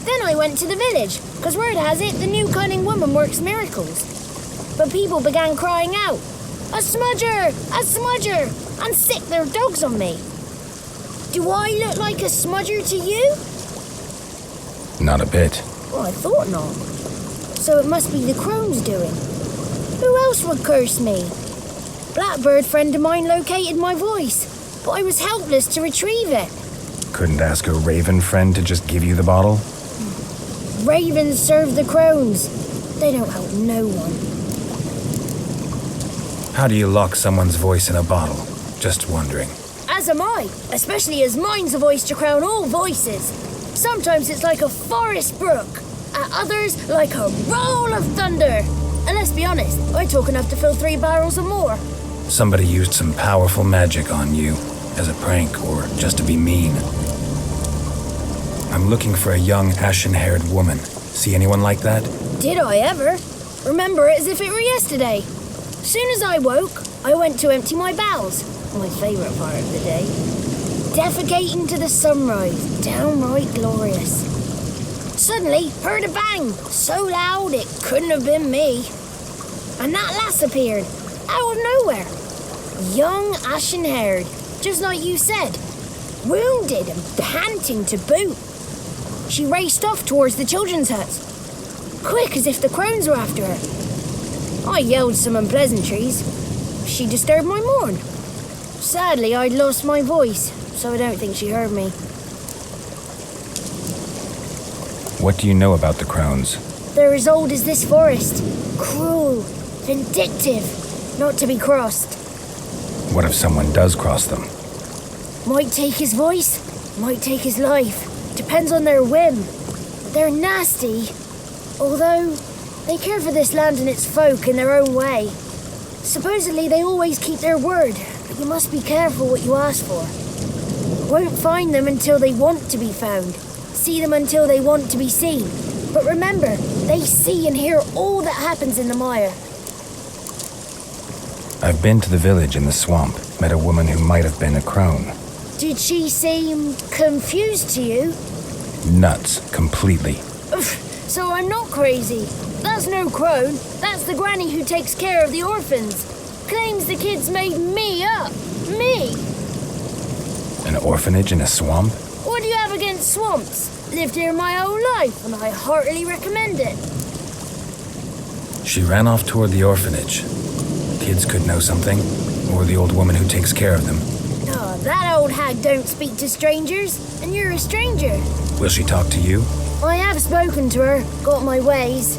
Then I went to the village, because word has it the new cunning woman works miracles. But people began crying out, "A smudger! A smudger!" and sick their dogs on me. Do I look like a smudger to you? Not a bit. Well, I thought not. So it must be the crone's doing. Who else would curse me? Blackbird friend of mine located my voice, but I was helpless to retrieve it. Couldn't ask a raven friend to just give you the bottle? Ravens serve the crones. They don't help no one. How do you lock someone's voice in a bottle? Just wondering. As am I, especially as mine's a voice to crown all voices. Sometimes it's like a forest brook, at others like a roll of thunder. And let's be honest, I talk enough to fill 3 barrels or more. Somebody used some powerful magic on you, as a prank or just to be mean. I'm looking for a young, ashen-haired woman. See anyone like that? Did I ever? Remember it as if it were yesterday. Soon as I woke, I went to empty my bowels. My favourite part of the day. Defecating to the sunrise, downright glorious. Suddenly, heard a bang, so loud it couldn't have been me. And that lass appeared, out of nowhere. Young, ashen-haired, just like you said. wounded and panting to boot. She raced off towards the children's huts, quick as if the crones were after her. I yelled some unpleasantries. She disturbed my morn. Sadly, I'd lost my voice, so I don't think she heard me. What do you know about the crones? They're as old as this forest. Cruel, vindictive, not to be crossed. What if someone does cross them? Might take his voice, might take his life. Depends on their whim. They're nasty, although they care for this land and its folk in their own way. Supposedly they always keep their word, but you must be careful what you ask for. Won't find them until they want to be found. See them until they want to be seen. But remember, they see and hear all that happens in the mire. I've been to the village in the swamp, met a woman who might have been a crone. Did she seem confused to you? Nuts, completely. So I'm not crazy. That's no crone. That's the granny who takes care of the orphans. Claims the kids made me up. Me! An orphanage in a swamp? What do you have against swamps? Lived here my whole life, and I heartily recommend it. She ran off toward the orphanage. Kids could know something, or the old woman who takes care of them. Oh, that old hag don't speak to strangers, and you're a stranger. Will she talk to you? I have spoken to her, got my ways.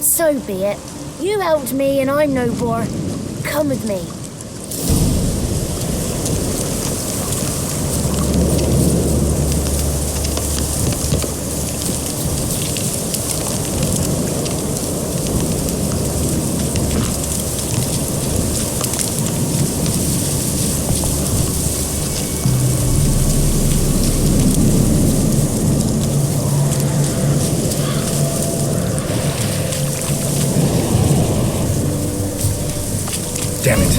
So be it. You helped me, and I'm no bore. Come with me. Damn it.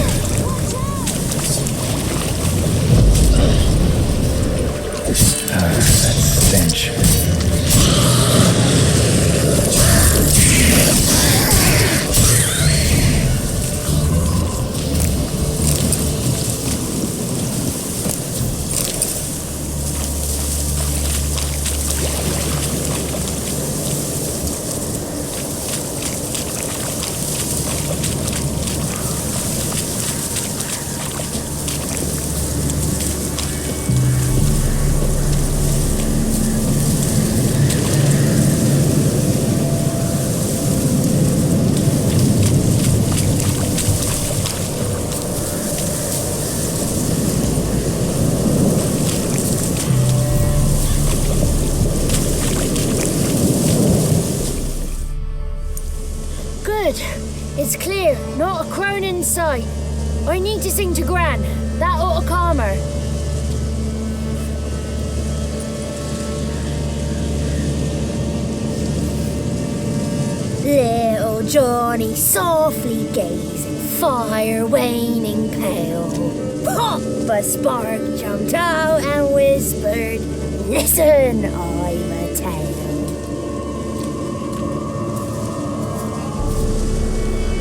That stench. It's clear, not a crone in sight. I need to sing to Gran. That ought to calm her. Little Johnny softly gazing, fire waning pale. Pop! A spark jumped out and whispered, "Listen, I'm a tale."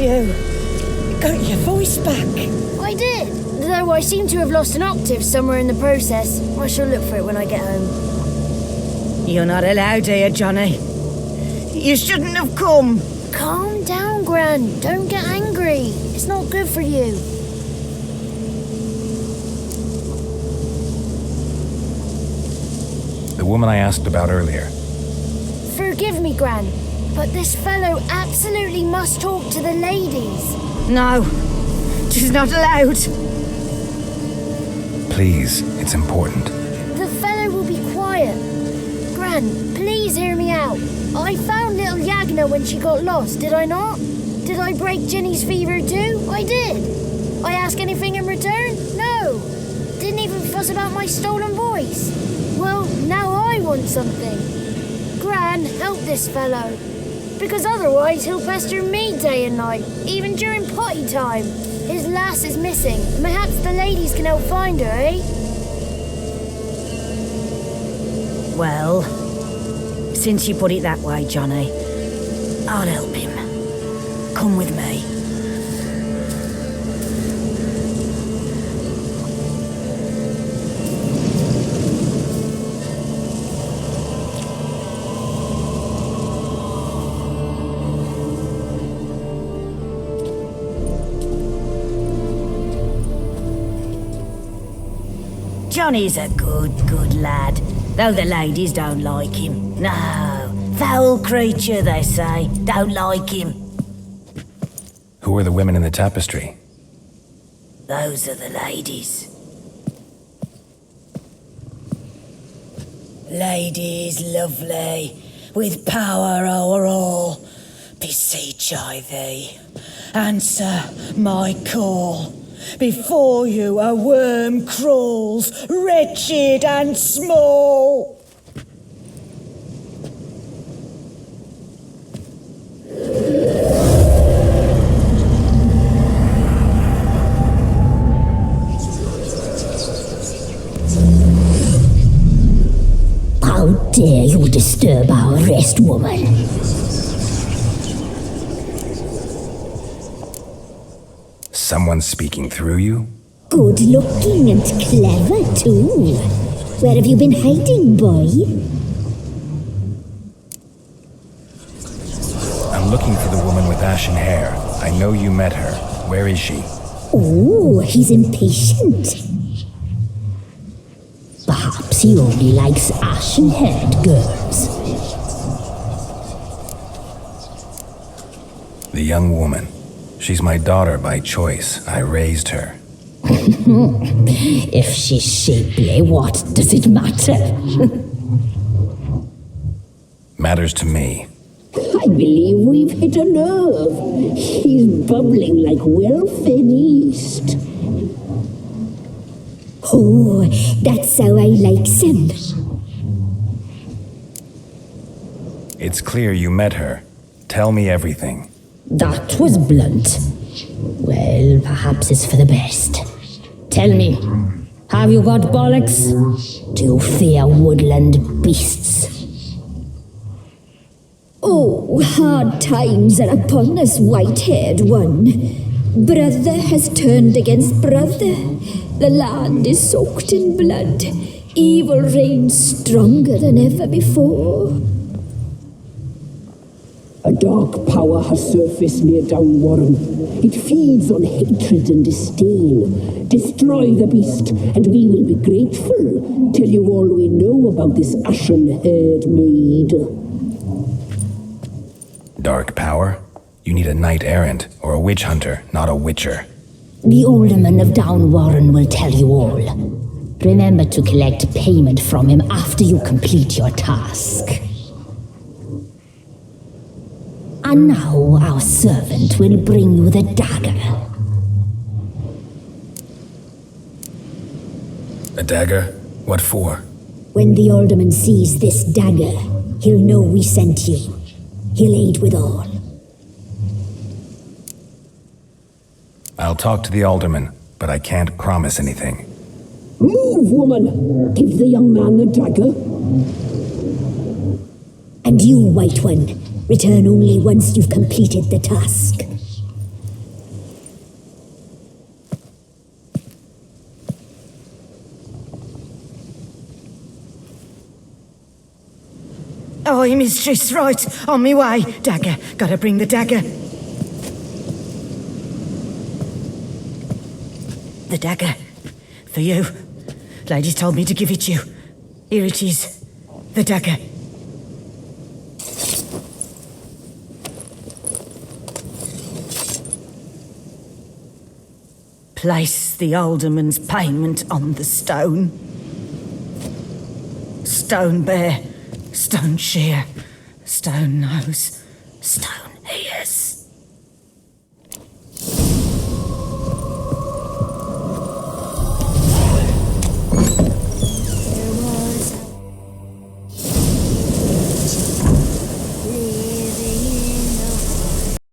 You got your voice back. I did, though I seem to have lost an octave somewhere in the process. I shall look for it when I get home. You're not allowed here, Johnny. You shouldn't have come. Calm down, Gran. Don't get angry. It's not good for you. The woman I asked about earlier. Forgive me, Gran, but this fellow absolutely must talk to the ladies. No, she's not allowed. Please, it's important. The fellow will be quiet. Gran, please hear me out. I found little Yagna when she got lost, did I not? Did I break Ginny's fever too? I did. I ask anything in return? No. Didn't even fuss about my stolen voice. Well, now I want something. Gran, help this fellow. Because otherwise he'll pester me day and night, even during potty time. His lass is missing. Perhaps the ladies can help find her, eh? Well, since you put it that way, Johnny, I'll help him. Come with me. Johnny's a good lad, though the ladies don't like him. No, foul creature, they say. Don't like him. Who are the women in the tapestry? Those are the ladies. Ladies lovely, with power o'er all, beseech I thee, answer my call. Before you a worm crawls, wretched and small. How dare you disturb our rest, woman? Someone speaking through you? Good looking and clever, too. Where have you been hiding, boy? I'm looking for the woman with ashen hair. I know you met her. Where is she? Oh, he's impatient. Perhaps he only likes ashen-haired girls. The young woman. She's my daughter by choice. I raised her. If she's shapely, what does it matter? Matters to me. I believe we've hit a nerve. He's bubbling like well-fed yeast. Oh, that's how I likes him. It's clear you met her. Tell me everything. That was blunt. Well, perhaps it's for the best. Tell me, have you got bollocks? Do you fear woodland beasts? Oh, hard times are upon us, white-haired one. Brother has turned against brother. The land is soaked in blood. Evil reigns stronger than ever before. A dark power has surfaced near Downwarren. It feeds on hatred and disdain. Destroy the beast, and we will be grateful. Tell you all we know about this ashen-haired maid. Dark power? You need a knight-errant or a witch hunter, not a witcher. The alderman of Downwarren will tell you all. Remember to collect payment from him after you complete your task. And now our servant will bring you the dagger. A dagger? What for? When the alderman sees this dagger, he'll know we sent you. He'll aid with all. I'll talk to the alderman, but I can't promise anything. Move, woman! Give the young man the dagger. And you, White One, return only once you've completed the task. Aye, mistress, right. On me way. Dagger. Gotta bring the dagger. The dagger. For you. Ladies told me to give it you. Here it is. The dagger. Place the alderman's payment on the stone. Stone bear, stone shear, stone nose, stone ears.